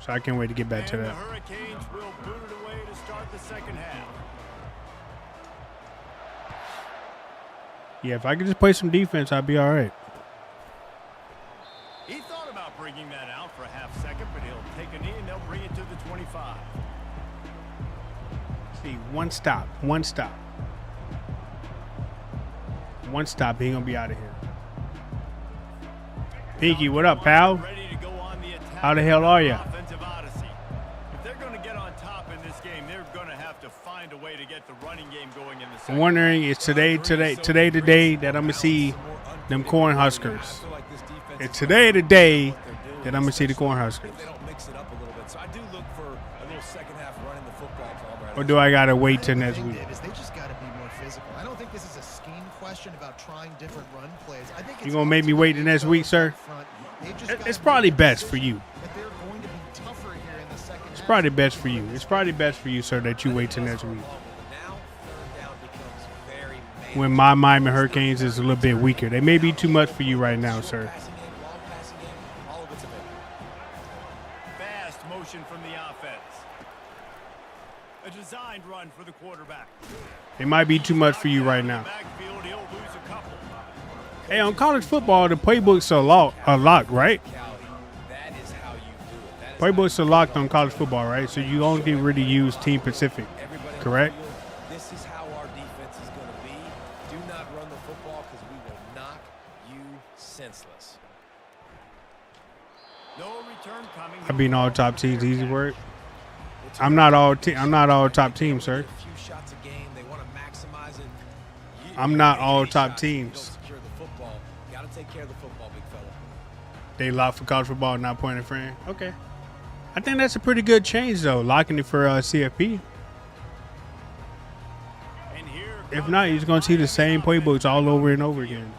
So I can't wait to get back to And the that. Hurricanes will boot it away to start the second half. Yeah, if I could just play some defense, I'd be all right. He thought about bringing that out for a half second, but he'll take a knee and they'll bring it to the 25. See, one stop. One stop, he ain't gonna be out of here. Pinky, what up, pal? Ready to go on the attack. How the hell are ya? Offensive odyssey. If they're going to get on top in this game, they're going to have to find a way to get the running game going in the I'm second. wondering, is today the day that I'm gonna see them Cornhuskers? It's today the day that I'm gonna see the Cornhuskers. They don't mix it up a little bit. So I do look for a little second half running the football, Palmer. Or do I gotta wait till next The thing, week? Dave, is they just got to be more physical. I don't think this is a scheme question about trying different run plays. I think You gonna make me wait the next week, sir? It's probably best for you. It's probably best for you. It's probably best for you, sir, that you wait till next week. Now, third down becomes very When my Miami Hurricanes is a little bit weaker. They may be too much for you right now, sir. passing game, long passing game, all of it's available. Fast motion from the offense. A designed run for the quarterback. They might be too much for you right now. Backfield, he'll lose a couple. Hey, on college football, the playbooks are locked, right? That is how you do it. That is Playbooks are locked on college football, right? So you only really use Team Pacific, everybody on the correct? field. This is how our defense is going to be. Do not run the football because we will knock you senseless. No return coming. I beat all top teams, easy work. I'm not all top teams, sir. A few shots a game. They want to maximize it. I'm not all Any top shots, you teams. don't secure the football. Got to take care of the football, big fella. They lock for college football, not pointing friend. Okay. I think that's a pretty good change, though, locking it for CFP. And here If comes not, you're just going to see the same playbooks all over and over again.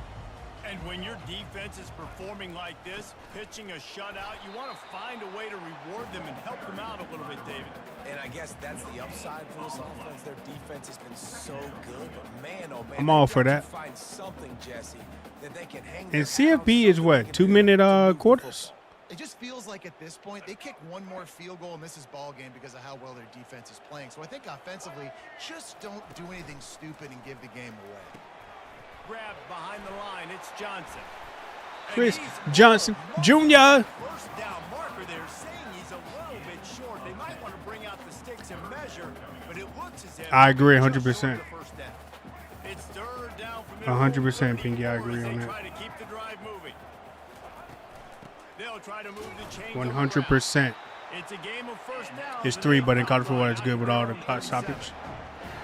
And when your defense is performing like this, pitching a shutout, you want to find a way to reward them and help them out a little bit, David. And I guess that's the upside for this offense. Their defense has been so good, but man, oh man, I'm all they've for got to that. Find something, Jesse, that they can hang And their CFP hat is on, what, something they can 2-minute do to move the quarters? football. It just feels like at this point they kick one more field goal and this is ball game because of how well their defense is playing. So I think offensively, just don't do anything stupid and give the game away. Grabbed behind the line, it's Johnson. And Chris he's Johnson Jr. First down marker there, saying he's a little bit short. They might want to bring out the sticks and measure, but it looks as if I agree just 100%. short of the first down. It's third down from 100%, Pinky, I agree on They that. try to keep the drive moving. They'll try to move the chains 100%. It's a game of first down. It's 3, but in college football, it's good with all the clock stoppage.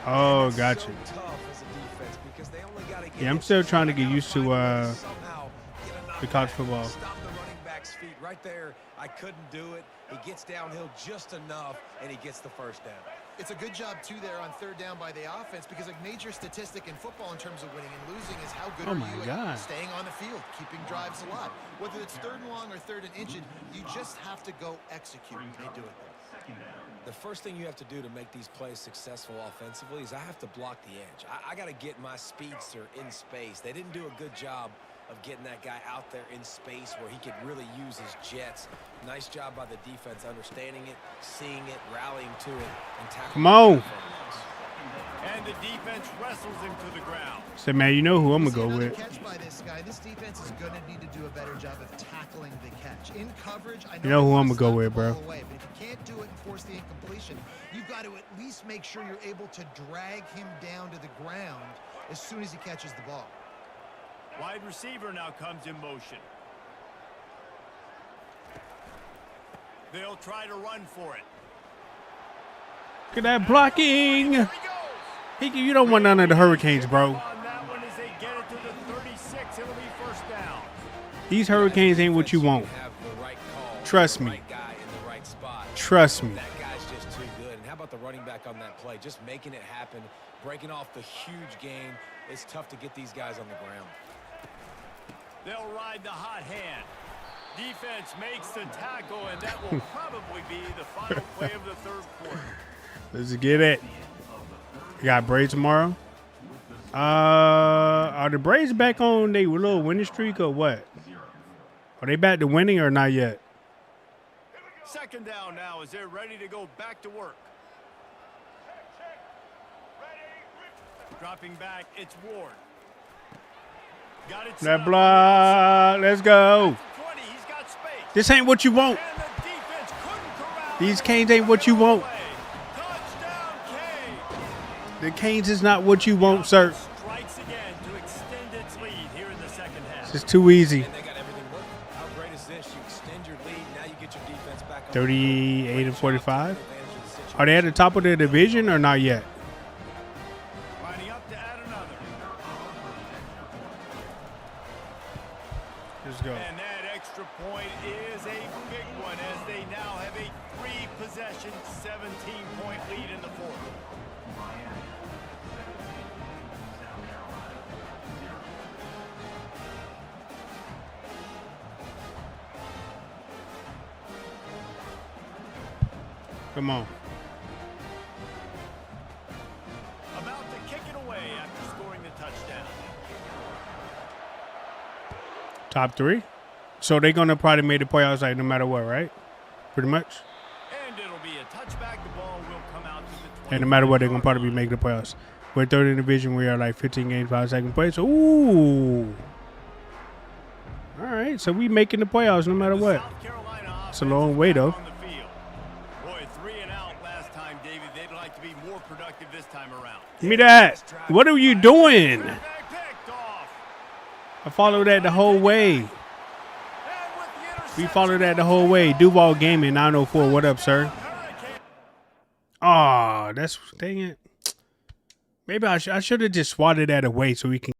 Oh, gotcha. So tough as a defense because they only gotta get Yeah, I'm it still to trying to somehow get used to somehow get a the college knockback. football. Stop the running back's feet right there. I couldn't do it. He gets downhill just enough, and he gets the first down. It's a good job, too, there on third down by the offense because a major statistic in football in terms of winning and losing is how good Oh are my you God. at staying on the field, keeping drives alive. Whether it's third and long or third and inches, you just have to go execute. They do it there. Second down. The first thing you have to do to make these plays successful offensively is I have to block the edge. I got to get my speedster in space. They didn't do a good job of getting that guy out there in space where he could really use his jets. Nice job by the defense understanding it, seeing it, rallying to it, and tackling. Come on. And the defense wrestles him to the ground. So, man, you know who I'm going to go Another with. catch by this guy. This defense is going to need to do a better job of tackling the catch. In coverage, I know You know who they I'm wanna gonna go stop the with, bro. ball away, but if you can't do it and force the incompletion, you've got to at least make sure you're able to drag him down to the ground as soon as he catches the ball. Wide receiver now comes in motion. They'll try to run for it. Look at that blocking. There he goes. You don't want none of the Hurricanes, bro. On that one as they get it to the 36, it'll be first down. These Hurricanes ain't what you want. Have the right call, Trust the me. right guy in the right spot. Trust me. That guy's just too good. And how about the running back on that play? Just making it happen, breaking off the huge gain. It's tough to get these guys on the ground. They'll ride the hot hand. Defense makes the tackle, and that will probably be the final play of the third quarter. Let's get it. You got Braves tomorrow? Are the Braves back on their little winning streak or what? Are they back to winning or not yet? Second down now as they're ready to go back to work. Dropping back, it's Ward. Got it. That block. Let's go. 20, he's got space. This ain't what you want. And the defense couldn't corral These him. Canes ain't what you want. Touchdown, Kane. The Canes is not what you want, sir. Strikes again to extend its lead here in the second half. It's too easy. And they got everything working. How great is this? You extend your lead. Now you get your defense back on. 38 and 45. Advantage of the situation. Are they at the top of the division or not yet? Lining up to add another. Let's go. And that extra point is a big one as they now have a 3-possession, 17-point lead in the fourth. Miami 17, South Carolina 0. Come on. About to kick it away after scoring the touchdown. Top 3. So they're going to probably make the playoffs like no matter what, right? Pretty much. And it'll be a touchback. The ball will come out to the 20. And no matter what, they're going to probably be making the playoffs. We're third in the division. We are like 15 games, 5 second place. Ooh. All right. So we making the playoffs no matter what. South Carolina It's a long way, though. on the field. Boy, 3 and out last time, David. They'd like to be more productive this time around. Give me that. What are you doing? Back picked off. I followed that the whole way. And with the We interception, followed that the whole way. Duval Gaming 904. What up, sir? Hurricane. Oh, that's dang it. Maybe I should have just swatted that away so we can.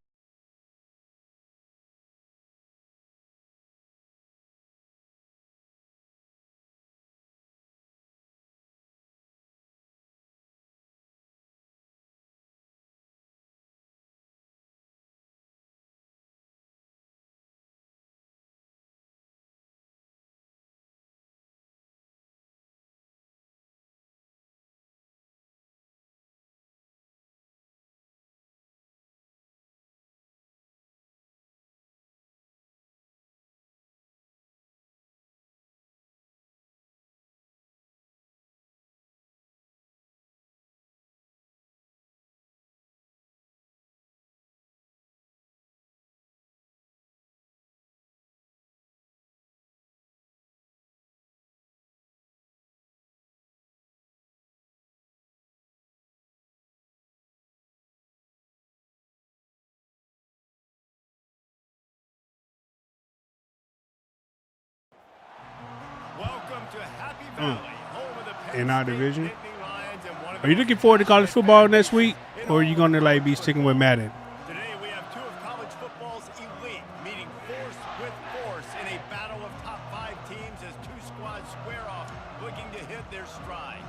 Welcome to Happy Valley, home of the Penn In our State division? Nittany Lions and one of Are you the looking forward to college football next week, or are you gonna like be sticking with Madden? Today we have 2 of college football's elite meeting force with force in a battle of top 5 teams as 2 squads square off looking to hit their stride.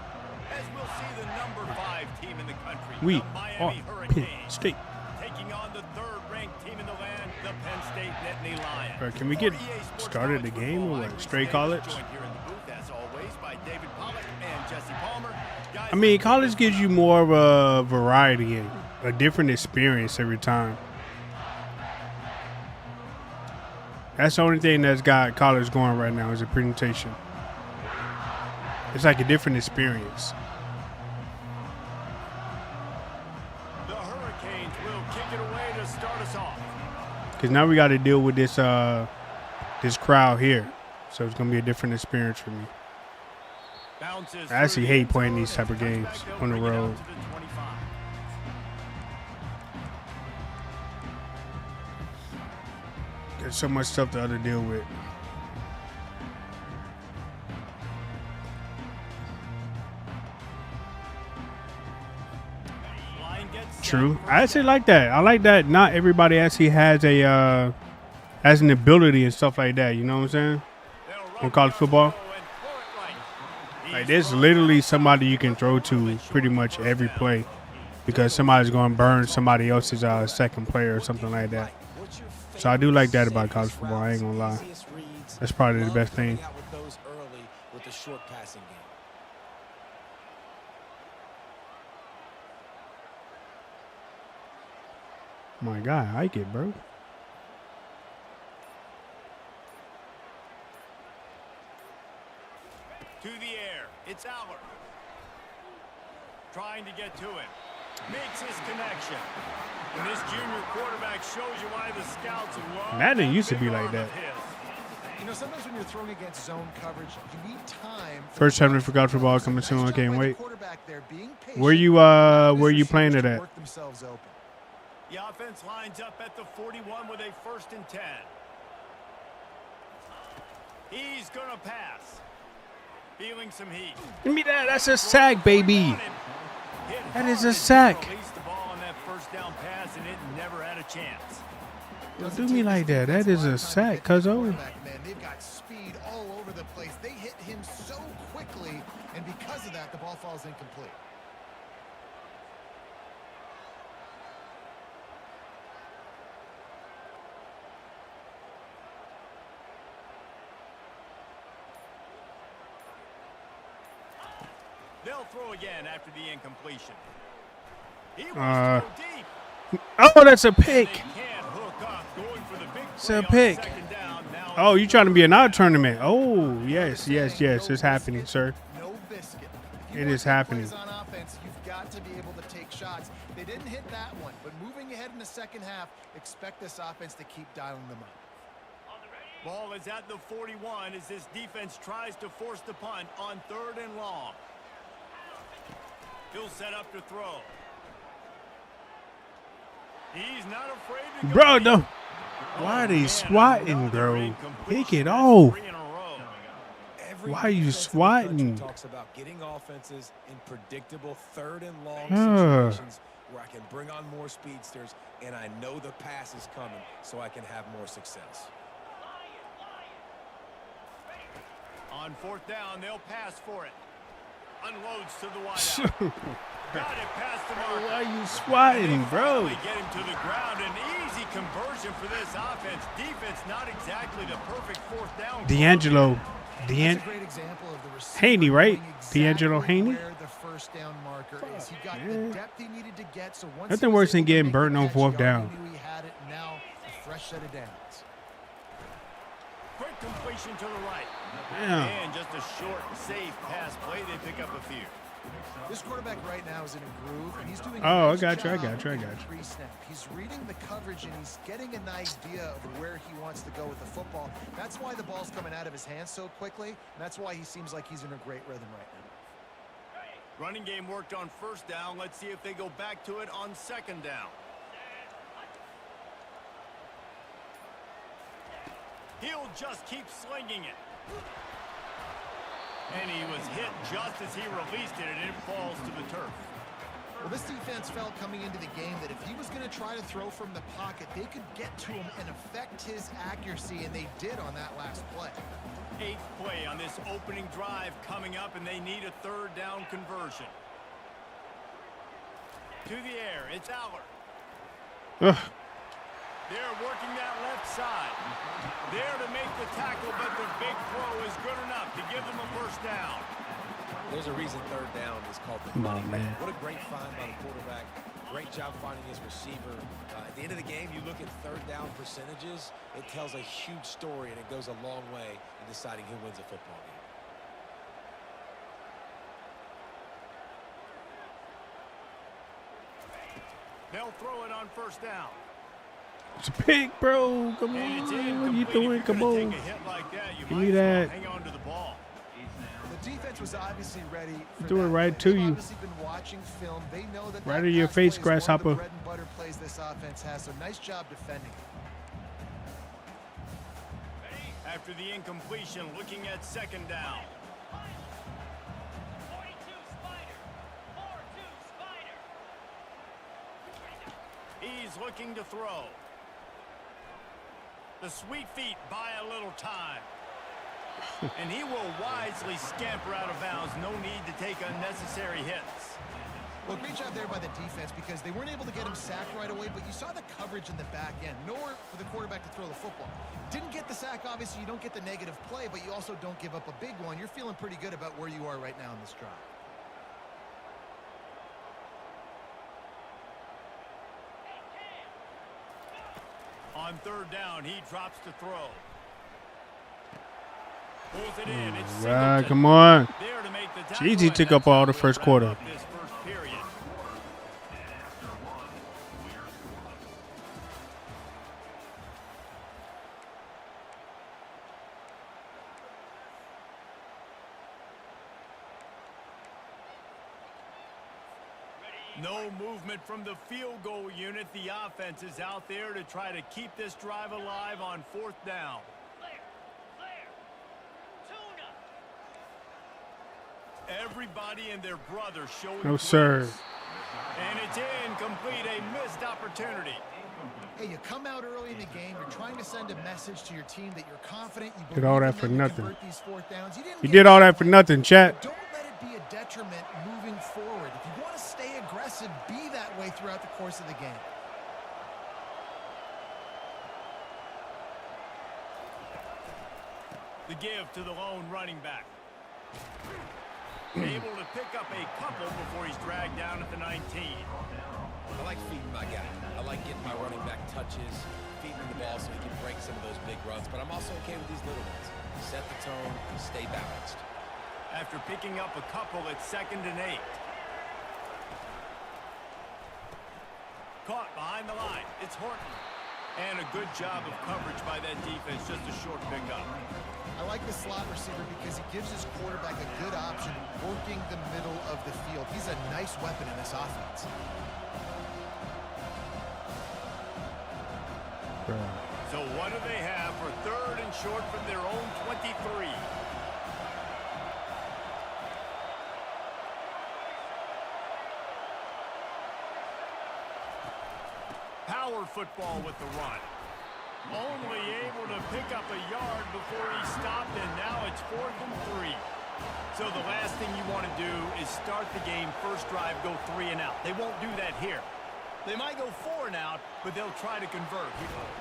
As we'll see the number 5 team in the country, We the are Miami Penn Hurricanes, State. taking on the 3rd-ranked team in the land, the Penn State Nittany Lions. All right, can we get For EA Sports started the College game Football, or I'm what? Reese Straight Davis, college? joined here in the booth, as always, by David Pollack and Jesse Palmer. Guys, I mean, college gives you more of a variety and a different experience every time. That's the only thing that's got college going right now is the presentation. It's like a different experience. the Hurricanes will kick it away to start us off. Because now we got to deal with this this crowd here. So it's going to be a different experience for me. Bounces I actually through the hate end playing zone, these type of and games touchback, on the they'll bring it out road. to the 25. There's so much stuff to have to deal with. Line gets set. True. First I actually down. like that. I like that not everybody actually has a has an ability and stuff like that. You know what I'm saying? They'll run On college down football. the middle and throw it right. Like He's there's thrown literally down. somebody you can throw to pretty much every play because somebody's going to burn somebody else's second player or something like that. What's your So I do like that favorite about college safest football. I ain't gonna lie. routes, easiest reads? That's probably the Love best thing. coming out with those early with the short passing game. My God, I like it, bro. To the air. It's Aller. Trying to get to him. Makes his connection. And this junior quarterback shows you why the scouts love Madden that used to big be like arm that. of his. You know, sometimes when you're throwing against zone coverage, you need time. First time we forgot football coming soon. I can't wait. Where Where you playing it at? The offense lines up at the 41 with a 1st and 10. He's going to pass. Feeling some heat. Give me that. That's a sack, baby. That is a sack. Released the ball on that 1st down pass, and it never had a chance. Don't do me like that. That is a sack, cuzzo. Man, they've got speed all over the place. They hit him so quickly, and because of that, the ball falls incomplete. They'll throw again after the incompletion. He wants to go deep. Oh, that's a They pick. can't hook up, going for the big It's play a on pick. 2nd down. Now Oh, you it's trying to be an 3rd out down. tournament? Oh, yes, yes, yes. It's happening, sir. No biscuit. If you It want is to make happening. plays on offense, you've got to be able to take shots. They didn't hit that one, but moving ahead in the second half, expect this offense to keep dialing them up. Ball is at the 41 as this defense tries to force the punt on 3rd and long. He'll set up to throw. He's not afraid to go Bro, deep. no. Oh, Why are they man, swatting, another bro? incompletion. Pick it That's off. 3 in a row. Every Why are you defense in the country swatting? Talks about getting offenses in predictable 3rd and long Huh. situations where I can bring on more speedsters and I know the pass is coming so I can have more success. On 4th down, they'll pass for it. Unloads to the wideout. Got it past the marker. Why are you And swatting, they bro? finally get him to the ground. An easy conversion for this offense. Defense not exactly the perfect 4th down. D'Angelo. That's a great example of the receiver Haney, right? knowing exactly D'Angelo Haney? where the 1st down marker is. He got the depth he needed to get. So once Nothing he was worse than able to getting make burnt the on catch, 4th he down. already knew he had it. Now a fresh set of downs. Quick completion to the right. Damn. And just a short, safe pass play. They pick up a few. This quarterback right now is in a groove, and he's doing. Oh, I a nice got you, I job got you, I with got you. pre-snap. He's reading the coverage, and he's getting an idea of where he wants to go with the football. That's why the ball's coming out of his hands so quickly. And that's why he seems like he's in a great rhythm right now. Running game worked on 1st down. Let's see if they go back to it on 2nd down. He'll just keep slinging it. And he was hit just as he released it, and it falls to the turf. Well, this defense felt coming into the game that if he was going to try to throw from the pocket, they could get to him and affect his accuracy, and they did on that last play. 8th play on this opening drive coming up, and they need a 3rd down conversion. To the air, it's Aller. Ugh. They're working that left side. There to make the tackle, but the big throw is good enough to give them a 1st down. There's a reason third down is called the Come on, money. man. What a great find by the quarterback. Great job finding his receiver. At the end of the game, you look at third down percentages. It tells a huge story, and it goes a long way in deciding who wins a football game. They'll throw it on first down. It's a pick, bro. Come And it's on. What are you incomplete. doing? If you're Come gonna on. take a hit like that, you Give might me as well that. hang on to the ball. The defense was obviously ready for Do it that right play. to They've you. obviously been watching film. They know that Right that in your pass face, play is one of the grasshopper. bread and butter plays this offense has. So nice job defending. After the incompletion, looking at second down. He's looking to throw. The sweet feet buy a little time. And he will wisely scamper out of bounds. No need to take unnecessary hits. Well, great job there by the defense because they weren't able to get him sacked right away, but you saw the coverage in the back end. Nowhere for the quarterback to throw the football. Didn't get the sack, obviously. You don't get the negative play, but you also don't give up a big one. You're feeling pretty good about where you are right now in this drive. On third down, he drops to throw. Pulls it in. It's Right, Singleton. come on. There to make the tackle, Jeez, he and took that's up all how the we'll first wrap quarter. up this first period. No movement from the field goal unit. The offense is out there to try to keep this drive alive on fourth down. Everybody and their brother showing No, sir. grace. And it's incomplete, a missed opportunity. Hey, you come out early in the game. You're trying to send a message to your team that you're confident. You Did all believe that in for them to nothing. convert these fourth downs. You He get did all that for it, nothing, chat. but don't let it be a detriment moving forward. If you want to stay aggressive, be that way throughout the course of the game. The give to the lone running back. Able to pick up a couple before he's dragged down at the 19. I like feeding my guy. I like getting my running back touches, feeding him the ball so he can break some of those big runs. But I'm also okay with these little ones. Set the tone, stay balanced. After picking up a couple, it's 2nd and 8. Caught behind the line. It's Horton. And a good job of coverage by that defense. Just a short pickup. I like the slot receiver because he gives his quarterback a good option working the middle of the field. He's a nice weapon in this offense. So what do they have for 3rd and short from their own 23? Power football with the run. Only able to pick up a yard before he stopped, and now it's 4th and 3. So the last thing you want to do is start the game, first drive, go 3 and out. They won't do that here. They might go 4 and out, but they'll try to convert.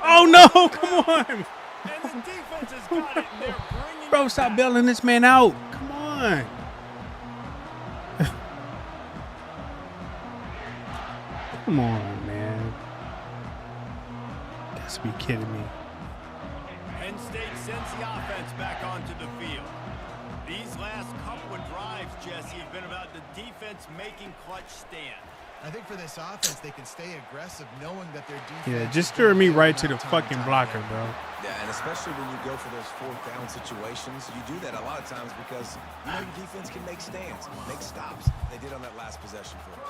Oh, no. Come on. And the defense has got it, and they're bringing Bro, it stop back. bailing this man out. Come on. Come on, man. Got to be kidding me. Penn State sends the offense back onto the field. These last couple of drives, Jesse, have been about the defense making clutch stand. I think for this offense, they can stay aggressive knowing that their defense... Yeah, is just gonna threw me bail right them to the out time fucking and time blocker, again. bro. Yeah, and especially when you go for those fourth down situations, you do that a lot of times because you know your defense can make stands, make stops. They did on that last possession for them.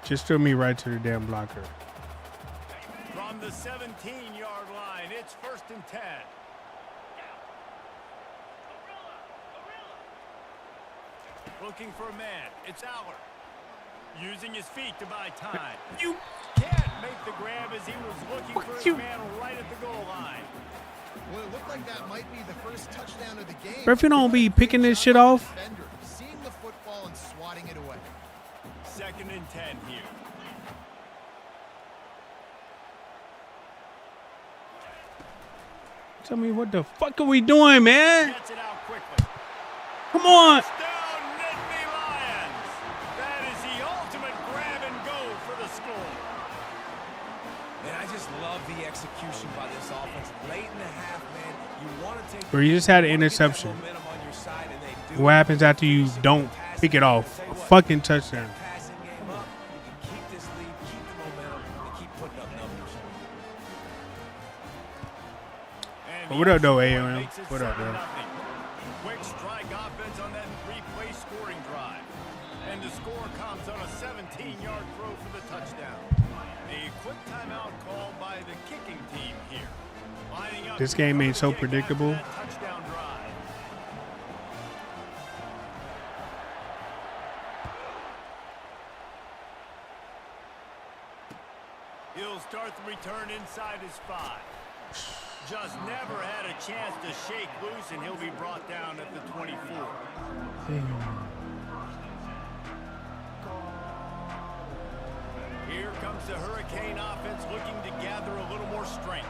Just threw me right to the damn blocker. From the 17-yard line, it's 1st and 10. Looking for a man. It's Aller. Using his feet to buy time. You. Can't make the grab as he was looking for his you. man right at the goal line. Well, it looked like that might be the first touchdown of the game. Bro, if you don't be picking this shit Great job off. by the defender, seeing the football and swatting it away. 2nd and 10 here. Tell me what the fuck are we doing, man? Gets it out quickly. Come on. Touchdown, Nittany Lions. That is the ultimate grab and go for the score. Man, I just love the execution by this offense. Late in the half, man, you want to take. Or you just had an you wanna get that interception. momentum on your side, and they do. What happens after you don't pick it off? A fucking touchdown. Passing game up, you can keep this lead, keep the momentum, and keep putting up numbers. And What up, though, the AOM? makes it What up, bro? 7-0. Quick strike offense on that three-play scoring drive. And the score comes on a 17-yard throw for the touchdown. A quick timeout called by the kicking team here. Lining up This game ain't so to kick after predictable. that touchdown drive. He'll start the return inside his 5. Just never had a chance to shake loose, and he'll be brought down at the 24. Here comes the Hurricane offense looking to gather a little more strength.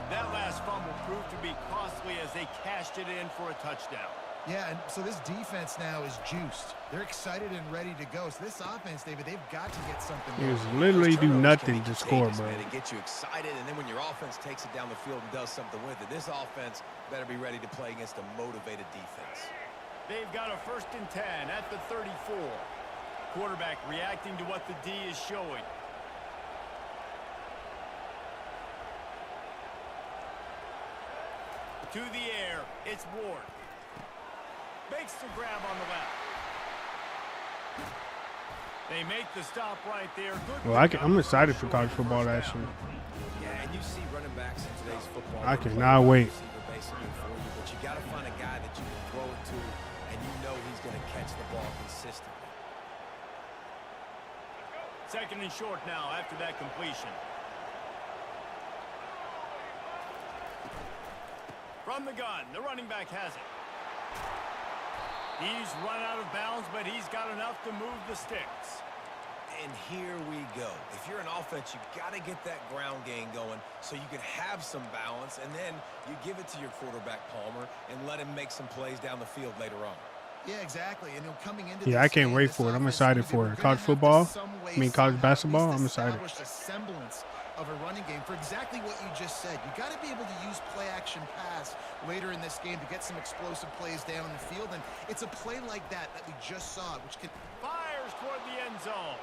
That last fumble proved to be costly as they cashed it in for a touchdown. Yeah, and so this defense now is juiced. They're excited and ready to go. So this offense, David, they've got to get something He was going. literally do Turnovers nothing can be to score, contagious, bro. man. It gets you excited, and then when your offense takes it down the field and does something with it, this offense better be ready to play against a motivated defense. They've got a 1st and 10 at the 34. Quarterback reacting to what the D is showing. To the air, it's Ward. Makes the grab on the left. They make the stop right there. Good Well, I'm excited for college football, actually. Yeah, and you see running backs in today's football. I they play cannot wide wait. receiver basically for you, but you got to find a guy that you can throw it to, and you know he's going to catch the ball consistently. 2nd and short now after that completion. From the gun, the running back has it. He's run out of bounds, but he's got enough to move the sticks. And here we go. If you're an offense, you got to get that ground game going so you can have some balance, and then you give it to your quarterback, Palmer, and let him make some plays down the field later on. Yeah, exactly. And coming into Yeah, I can't wait for it. I'm excited for it. College football, college basketball, I'm excited. A semblance of a running game for exactly what you just said. You got to be able to use play-action pass later in this game to get some explosive plays down the field, and it's a play like that we just saw, which can Fires toward the end zone.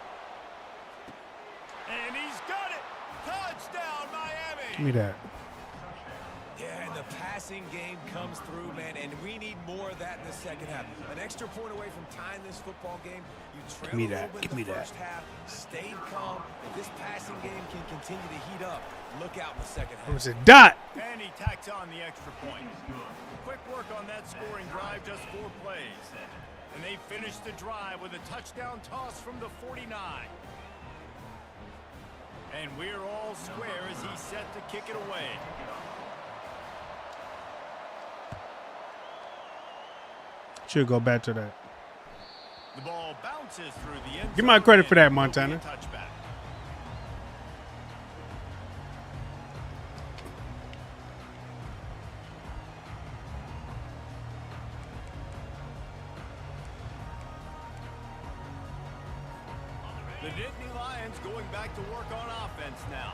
And he's got it. Touchdown, Miami. Give me that. Yeah, and the passing game comes through, man, and we need more of that in the second half. An extra point away from tying this football game. You trailed me a little that. bit Give in me the that. first half, stayed calm. If this passing game can continue to heat up, look out in the second It half. was a dot. And he tacks on the extra point. Quick work on that scoring drive, just 4 plays. And they finish the drive with a touchdown toss from the 49. And we're all square as he's set to kick it away. Should go back to that. The ball bounces through the end zone. Give my credit for that, and it'll be a Montana. touchback. The Nittany Lions going back to work on offense now.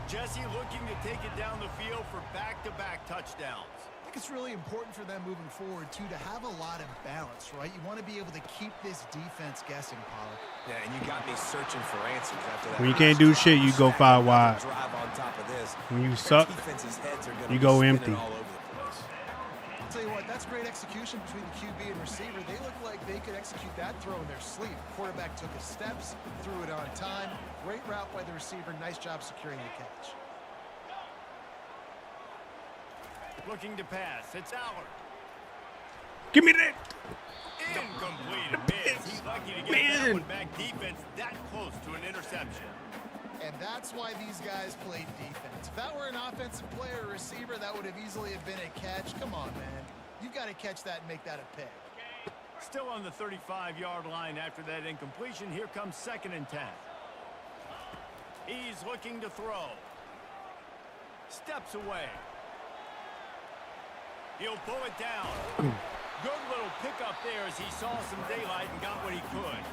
Jesse looking to take it down the field for back-to-back touchdowns. I think it's really important for them moving forward, too, to have a lot of balance, right? You want to be able to keep this defense guessing, Pollard. Yeah, and you got me searching for answers after that. When you can't do shit, you go 5 wide. Drive on top of this. When you Their suck, defenses' heads are gonna you be go spinning empty. all over the place. I'll tell you what, that's great execution between the QB and receiver. They look like they could execute that throw in their sleep. Quarterback took his steps, threw it on time. Great route by the receiver. Nice job securing the catch. Looking to pass. It's Allard. give me that. Incomplete miss. He's lucky to get that one back. Defense that close to an interception. And that's why these guys played defense. If that were an offensive player or receiver, that would have easily have been a catch. Come on, man. You've got to catch that and make that a pick. Still on the 35-yard line after that incompletion. Here comes 2nd and 10. He's looking to throw. Steps away. He'll pull it down. Good little pickup there as he saw some daylight and got what he could.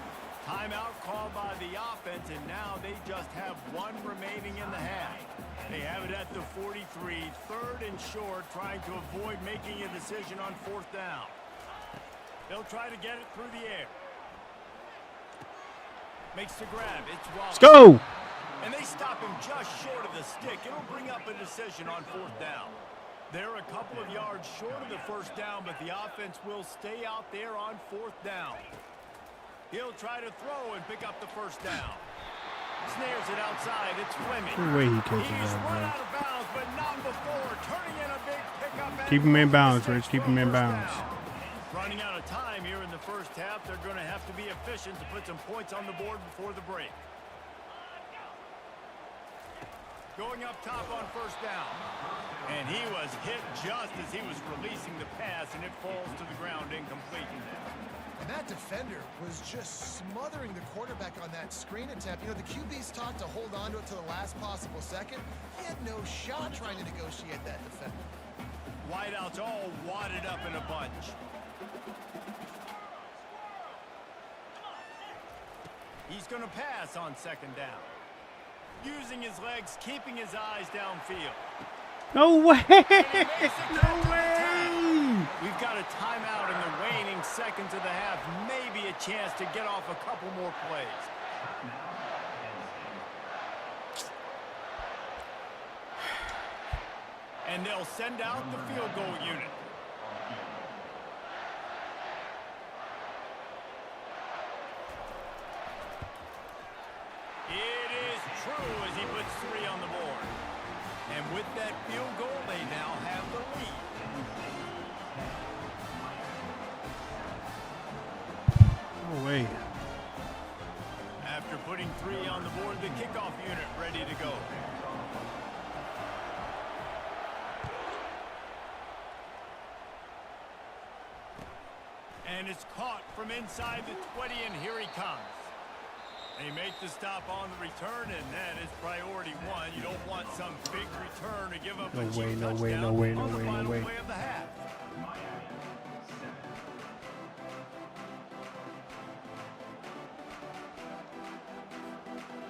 Timeout called by the offense, and now they just have one remaining in the half. They have it at the 43, 3rd and short, trying to avoid making a decision on 4th down. They'll try to get it through the air. Makes the grab. It's Wallace. Let's go. And they stop him just short of the stick. It'll bring up a decision on 4th down. They're a couple of yards short of the 1st down, but the offense will stay out there on 4th down. He'll try to throw and pick up the 1st down. Snares it outside. It's Fleming. No way he catches He's that, run bro. out of bounds, but not before. Turning in a big pickup. Keep him in bounds, Rich. Keep him in bounds. Running out of time here in the 1st half. They're going to have to be efficient to put some points on the board before the break. Going up top on 1st down. And he was hit just as he was releasing the pass, and it falls to the ground incomplete. And that defender was just smothering the quarterback on that screen attempt. You know, the QB's taught to hold on to it to the last possible second. He had no shot trying to negotiate that defender. Wideouts all wadded up in a bunch. He's going to pass on 2nd down. Using his legs, keeping his eyes downfield. No way. No way. We've got a timeout in the waning seconds of the half. Maybe a chance to get off a couple more plays. And they'll send out the field goal unit. It is true as he puts 3 on the board. And with that field goal, they now have the lead. No way. After putting 3 on the board, the kickoff unit ready to go. And it's caught from inside the 20, and here he comes. They make the stop on the return, and that is priority 1. You don't want some big return to give up a No way, cheap no way, touchdown no way, no on the way, no final way. play of the half.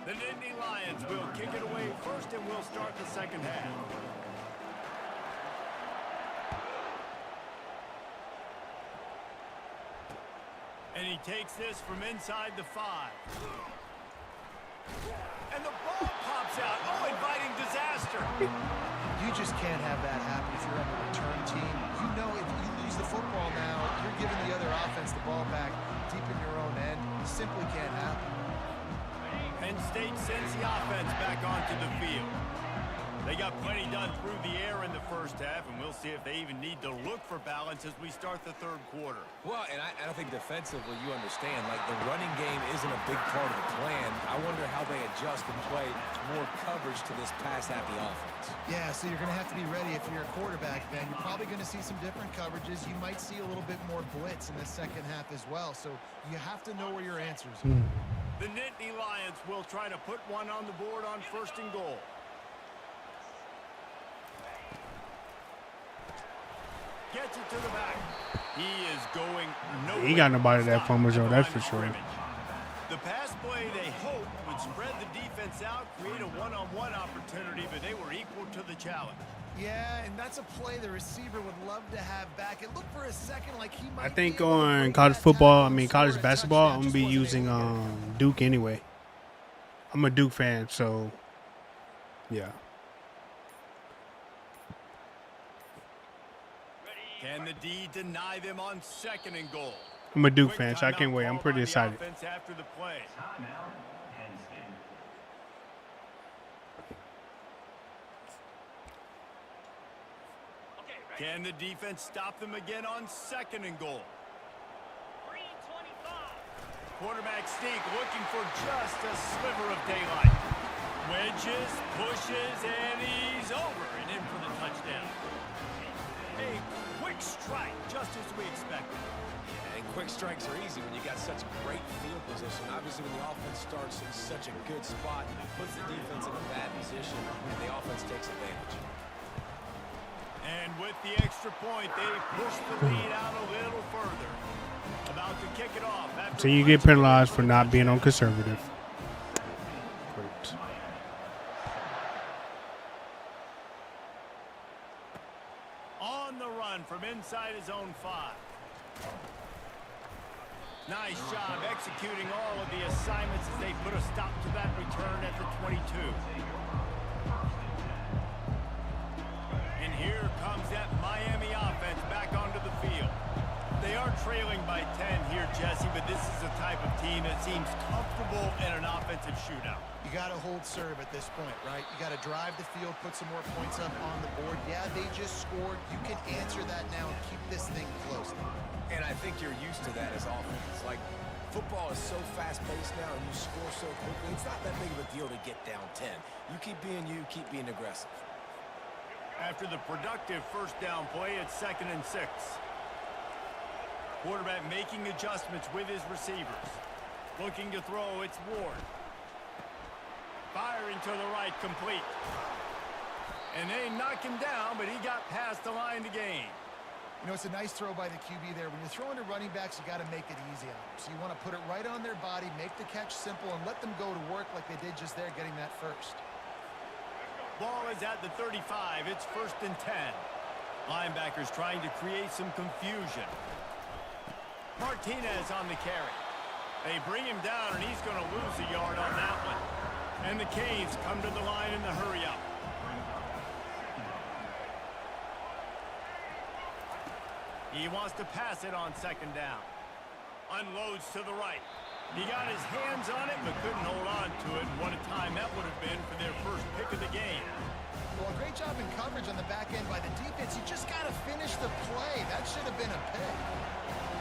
The Nittany Lions will kick it away first, and we'll start the 2nd half. And he takes this from inside the 5. And the ball pops out. Oh, inviting disaster. You just can't have that happen if you're on the return team. You know if you lose the football now, you're giving the other offense the ball back deep in your own end. It simply can't happen. Penn State sends the offense back onto the field. They got plenty done through the air in the 1st half, and we'll see if they even need to look for balance as we start the 3rd quarter. Well, and I think defensively, you understand, like the running game isn't a big part of the plan. I wonder how they adjust and play more coverage to this pass-happy offense. Yeah, so you're going to have to be ready if you're a quarterback, then. You're probably going to see some different coverages. You might see a little bit more blitz in the 2nd half as well, so you have to know where your answers are. The Nittany Lions will try to put one on the board on 1st and goal. Gets it to the back. He is going nowhere. He got nobody that Stop fumbles, at though, the that's line for of sure. scrimmage. The pass play they hoped would spread the defense out, create a one-on-one opportunity, but they were equal to the challenge. Yeah, and that's a play the receiver would love to have back. It looked for a second like he might I think be able to on break college that football, tackle and college score a basketball, touchdown, I'm just gonna be wasn't using able to get it. Duke anyway. I'm a Duke fan, so yeah. Can the D deny them on 2nd and goal? I'm a Duke Quick fan, so I timeout can't wait. I'm called pretty by the excited. offense after the play. Timeout, Penn State. Can the defense stop them again on 2nd and goal? Quarterback sneak looking for just a sliver of daylight. Wedges, pushes, and he's over and in for the touchdown. A quick strike, just as we expected. And quick strikes are easy when you got such great field position. Obviously, when the offense starts in such a good spot, it puts the defense in a bad position, and the offense takes advantage. And with the extra point, they push the lead out a little further. About to kick it off. So you get penalized for not being on conservative. Great. On the run from inside his own 5. Nice job executing all of the assignments as they put a stop to that return at the 22. And here comes that Miami offense back onto the field. They are trailing by 10 here, Jesse, but this is a type of team that seems comfortable in an offensive shootout. You got to hold serve at this point, right? You got to drive the field, put some more points up on the board. Yeah, they just scored. You can answer that now and keep this thing close. And I think you're used to that as offense. Like, football is so fast-paced now and you score so quickly, it's not that big of a deal to get down 10. You keep being aggressive. After the productive first down play, it's 2nd and 6. Quarterback making adjustments with his receivers. Looking to throw, it's Ward. Firing to the right, complete. And they knock him down, but he got past the line to gain. You know, it's a nice throw by the QB there. When you're throwing to running backs, you got to make it easy on them. So you want to put it right on their body, make the catch simple, and let them go to work like they did just there, getting that first. Ball is at the 35. It's 1st and 10. Linebackers trying to create some confusion. Martinez on the carry. They bring him down, and he's going to lose a yard on that one. And the Canes come to the line in the hurry-up. He wants to pass it on 2nd down. Unloads to the right. He got his hands on it, but couldn't hold on to it. What a time that would have been for their first pick of the game. Well, a great job in coverage on the back end by the defense. You just got to finish the play. That should have been a pick.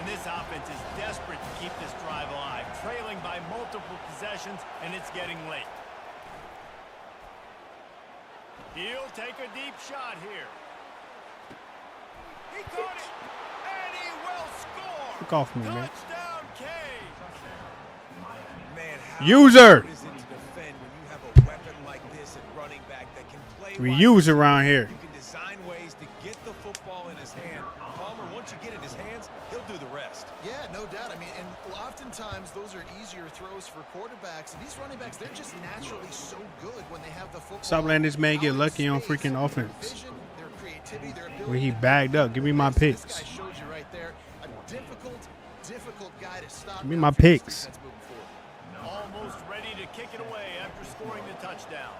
And this offense is desperate to keep this drive alive, trailing by multiple possessions, and it's getting late. He'll take a deep shot here. He caught it, and he will score. Look off me, man. Touchdown, Canes. Man, how User. hard is it to defend when you have a weapon like this at running back that can play We wide use receiver? around here. You can design ways to get the football in his hand. Palmer, once you get it in his hands, he'll do the rest. Yeah, no doubt. I mean, and oftentimes those are easier throws for quarterbacks. And these running backs, they're just naturally so good when they have the football. Stop letting this man get out of lucky on space. freaking Their offense. vision, their creativity, their ability When he to bagged up, give me my This picks. guy showed you right there. A difficult guy to stop. Give me now my for this picks. defense moving forward. Almost ready to kick it away after scoring the touchdown.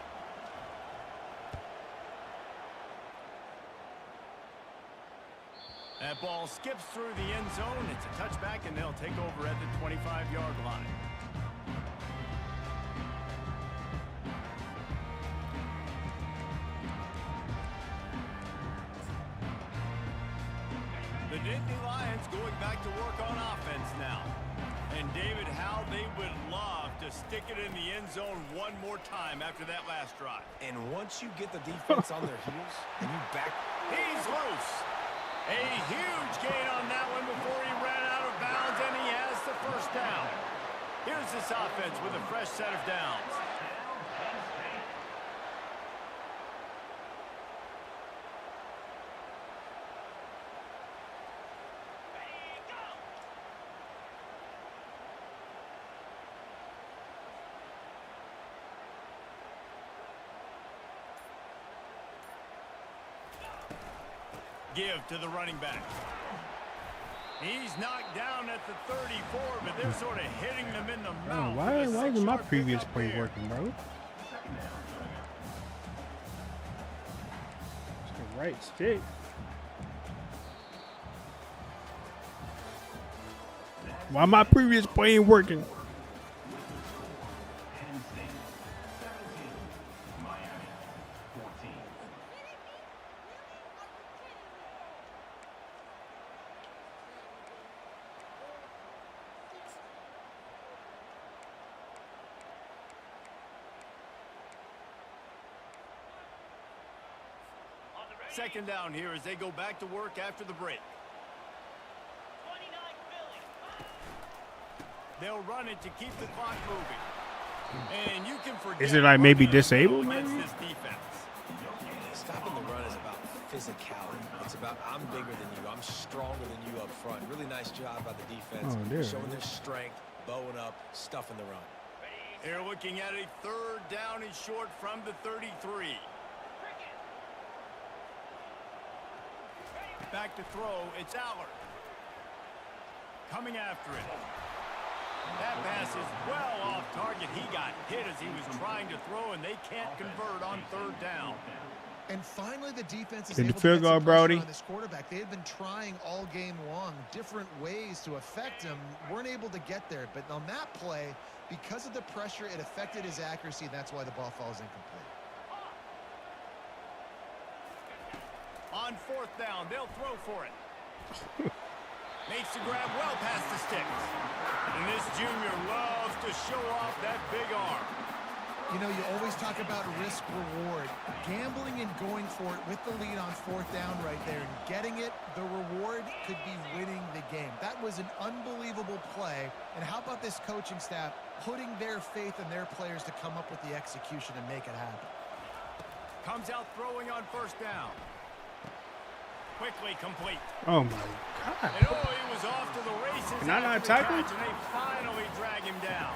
That ball skips through the end zone. It's a touchback, and they'll take over at the 25-yard line. The Nittany Lions going back to work on offense now. And David, how they would love to stick it in the end zone one more time after that last drive. And once you get the defense on their heels and you back... He's loose. A huge gain on that one before he ran out of bounds, and he has the first down. Here's this offense with a fresh set of downs. Give to the running back. He's knocked down at the 34, but they're sort of hitting them in the mouth. Why with a isn't my 6-yard previous pickup play here. working, bro? It's the right stick. Why my previous play ain't working? Penn State 17, Miami 14. Second down here as they go back to work after the break. They'll run it to keep the clock moving. And you can forget Is it like maybe running the disabled, ball against maybe? this defense. Stopping the run is about physicality. It's about I'm bigger than you. I'm stronger than you up front. Really nice job by the defense. Oh, dear. Showing their strength, bowing up, stuffing the run. They're looking at a 3rd down and short from the 33. Back to throw. It's Allard. Coming after it. That pass is well off target. He got hit as he was trying to throw, and they can't convert on 3rd down. And finally, the defense is Get the able to field get some goal, pressure Brody. on this quarterback. They had been trying all game long, different ways to affect him. Weren't able to get there. But on that play, because of the pressure, it affected his accuracy, and that's why the ball falls incomplete. On 4th down, they'll throw for it. Makes the grab well past the sticks. And this junior loves to show off that big arm. You know, you always talk about risk-reward. Gambling and going for it with the lead on 4th down right there and getting it, the reward could be winning the game. That was an unbelievable play. And how about this coaching staff putting their faith in their players to come up with the execution and make it happen? Comes out throwing on 1st down. Quickly complete. Oh my God. And he was off to the races. Can I not after the tackle? catch, and they finally drag him down.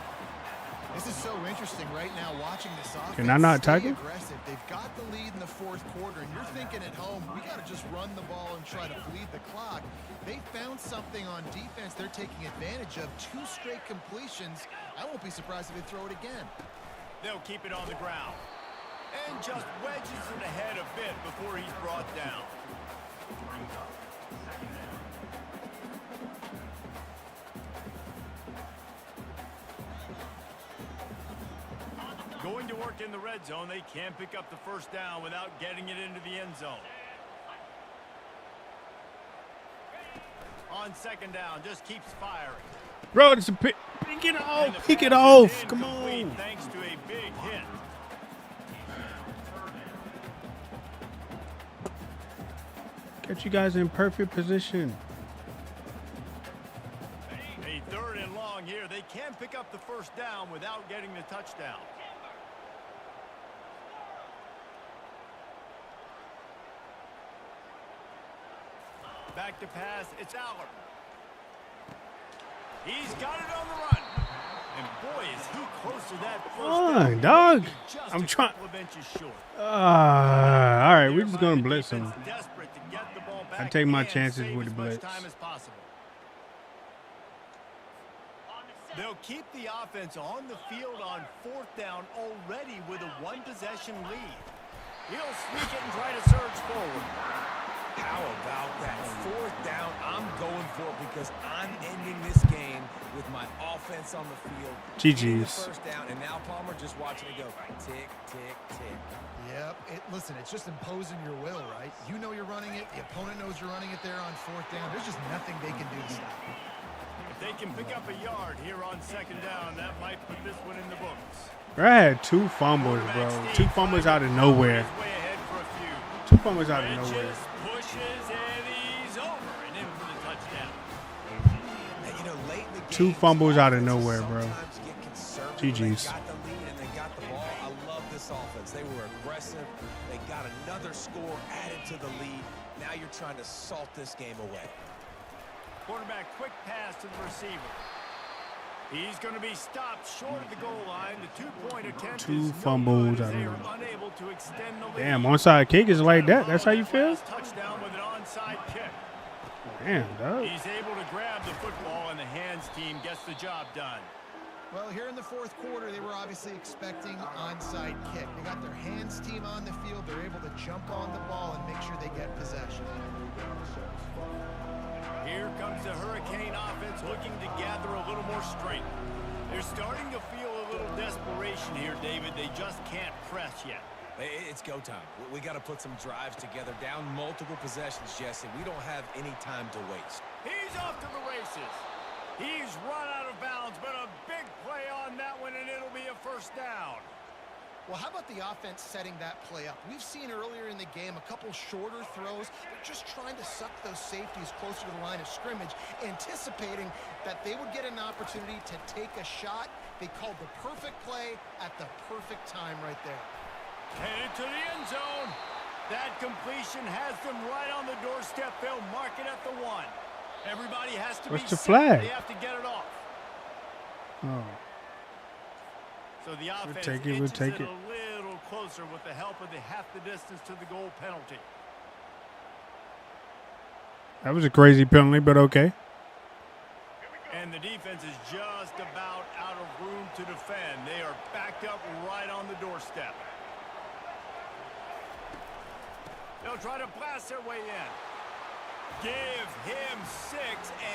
This is so interesting right now watching this offense. Can I not stay tackle? aggressive. They've got the lead in the 4th quarter, and you're thinking at home, we got to just run the ball and try to bleed the clock. They found something on defense they're taking advantage of. 2 straight completions. I won't be surprised if they throw it again. They'll keep it on the ground. And just wedges it ahead a bit before he's brought down. Going to work in the red zone. They can't pick up the 1st down without getting it into the end zone. On 2nd down, just keeps firing. Bro, it's a pick. Pick it And the off. Pick it pass off. is Come incomplete on. Thanks to a big hit. Get you guys in perfect position. A 3rd and long here. They can pick up the 1st down without getting the touchdown. Back to pass. It's Allard. He's got it on the run. And boy, is he close to that 1st on, down. dog. Just I'm a trying. couple of inches short. All right, we're just gonna Nearby blitz him. defense desperate to get the ball I back take my and chances save with the as much blitz. time as possible. They'll keep the offense on the field on 4th down already with a 1-possession lead. He'll sneak it and try to surge forward. How about that? 4th down, I'm going for it because I'm ending this game with my offense on the field. Getting the GG's. 1st down, and now Palmer just watching it go tick, tick, tick. Yep. Listen, it's just imposing your will, right? You know you're running it. The opponent knows you're running it there on 4th down. There's just nothing they can do to stop it. If they can pick up a yard here on 2nd down, that might put this one in the books. Bro, I had 2 fumbles, bro. 2 fumbles out of nowhere. He's way ahead for a few. 2 fumbles out of nowhere. Reaches, pushes, and he's over and in for the touchdown. And, you know, late in the game, 2 fumbles out of nowhere, bro. sometimes get conservative. GG's. They got the lead and they got the ball. I love this offense. They were aggressive. They got another score added to the lead. Now you're trying to salt this game away. Quarterback quick pass to the receiver. He's going to be stopped short of the goal line. The 2-point attempt 2 is no fumbles good as out they of are unable to extend the lead. Damn, onside kick is like that. That's how you feel? Touchdown with an onside kick. Damn, dog. He's able to grab the football, and the hands team gets the job done. Well, here in the 4th quarter, they were obviously expecting onside kick. They got their hands team on the field. They're able to jump on the ball and make sure they get possession. Here comes the Hurricane offense looking to gather a little more strength. They're starting to feel a little desperation here, David. They just can't press yet. It's go time. We got to put some drives together. Down multiple possessions, Jesse. We don't have any time to waste. He's off to the races. He's run out of bounds, but a big play on that one, and it'll be a 1st down. Well, how about the offense setting that play up? We've seen earlier in the game a couple shorter throws. They're just trying to suck those safeties closer to the line of scrimmage, anticipating that they would get an opportunity to take a shot. They called the perfect play at the perfect time right there. Headed to the end zone. That completion has them right on the doorstep. They'll mark it at the 1. Everybody has to What's be the set. flag? They have to get it off. Oh, So the offense take it, we'll inches take it it. a little closer with the help of the half the distance to the goal penalty. that was a crazy penalty, but okay. And the defense is just about out of room to defend. They are backed up right on the doorstep. They'll try to blast their way in. Give him 6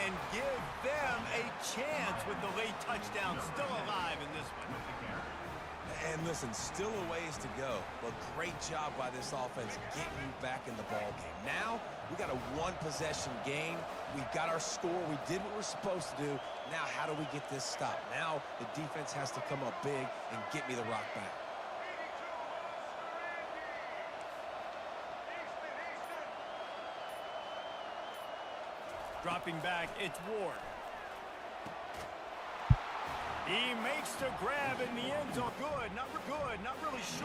and give them a chance with the late touchdown. Still alive in this one. And listen, still a ways to go, but great job by this offense getting you back in the ball game. Now, we got a 1-possession game. We got our score. We did what we're supposed to do. Now, how do we get this stopped? Now, the defense has to come up big and get me the rock back. Dropping back, it's Ward. He makes the grab in the end zone. Good, not really sure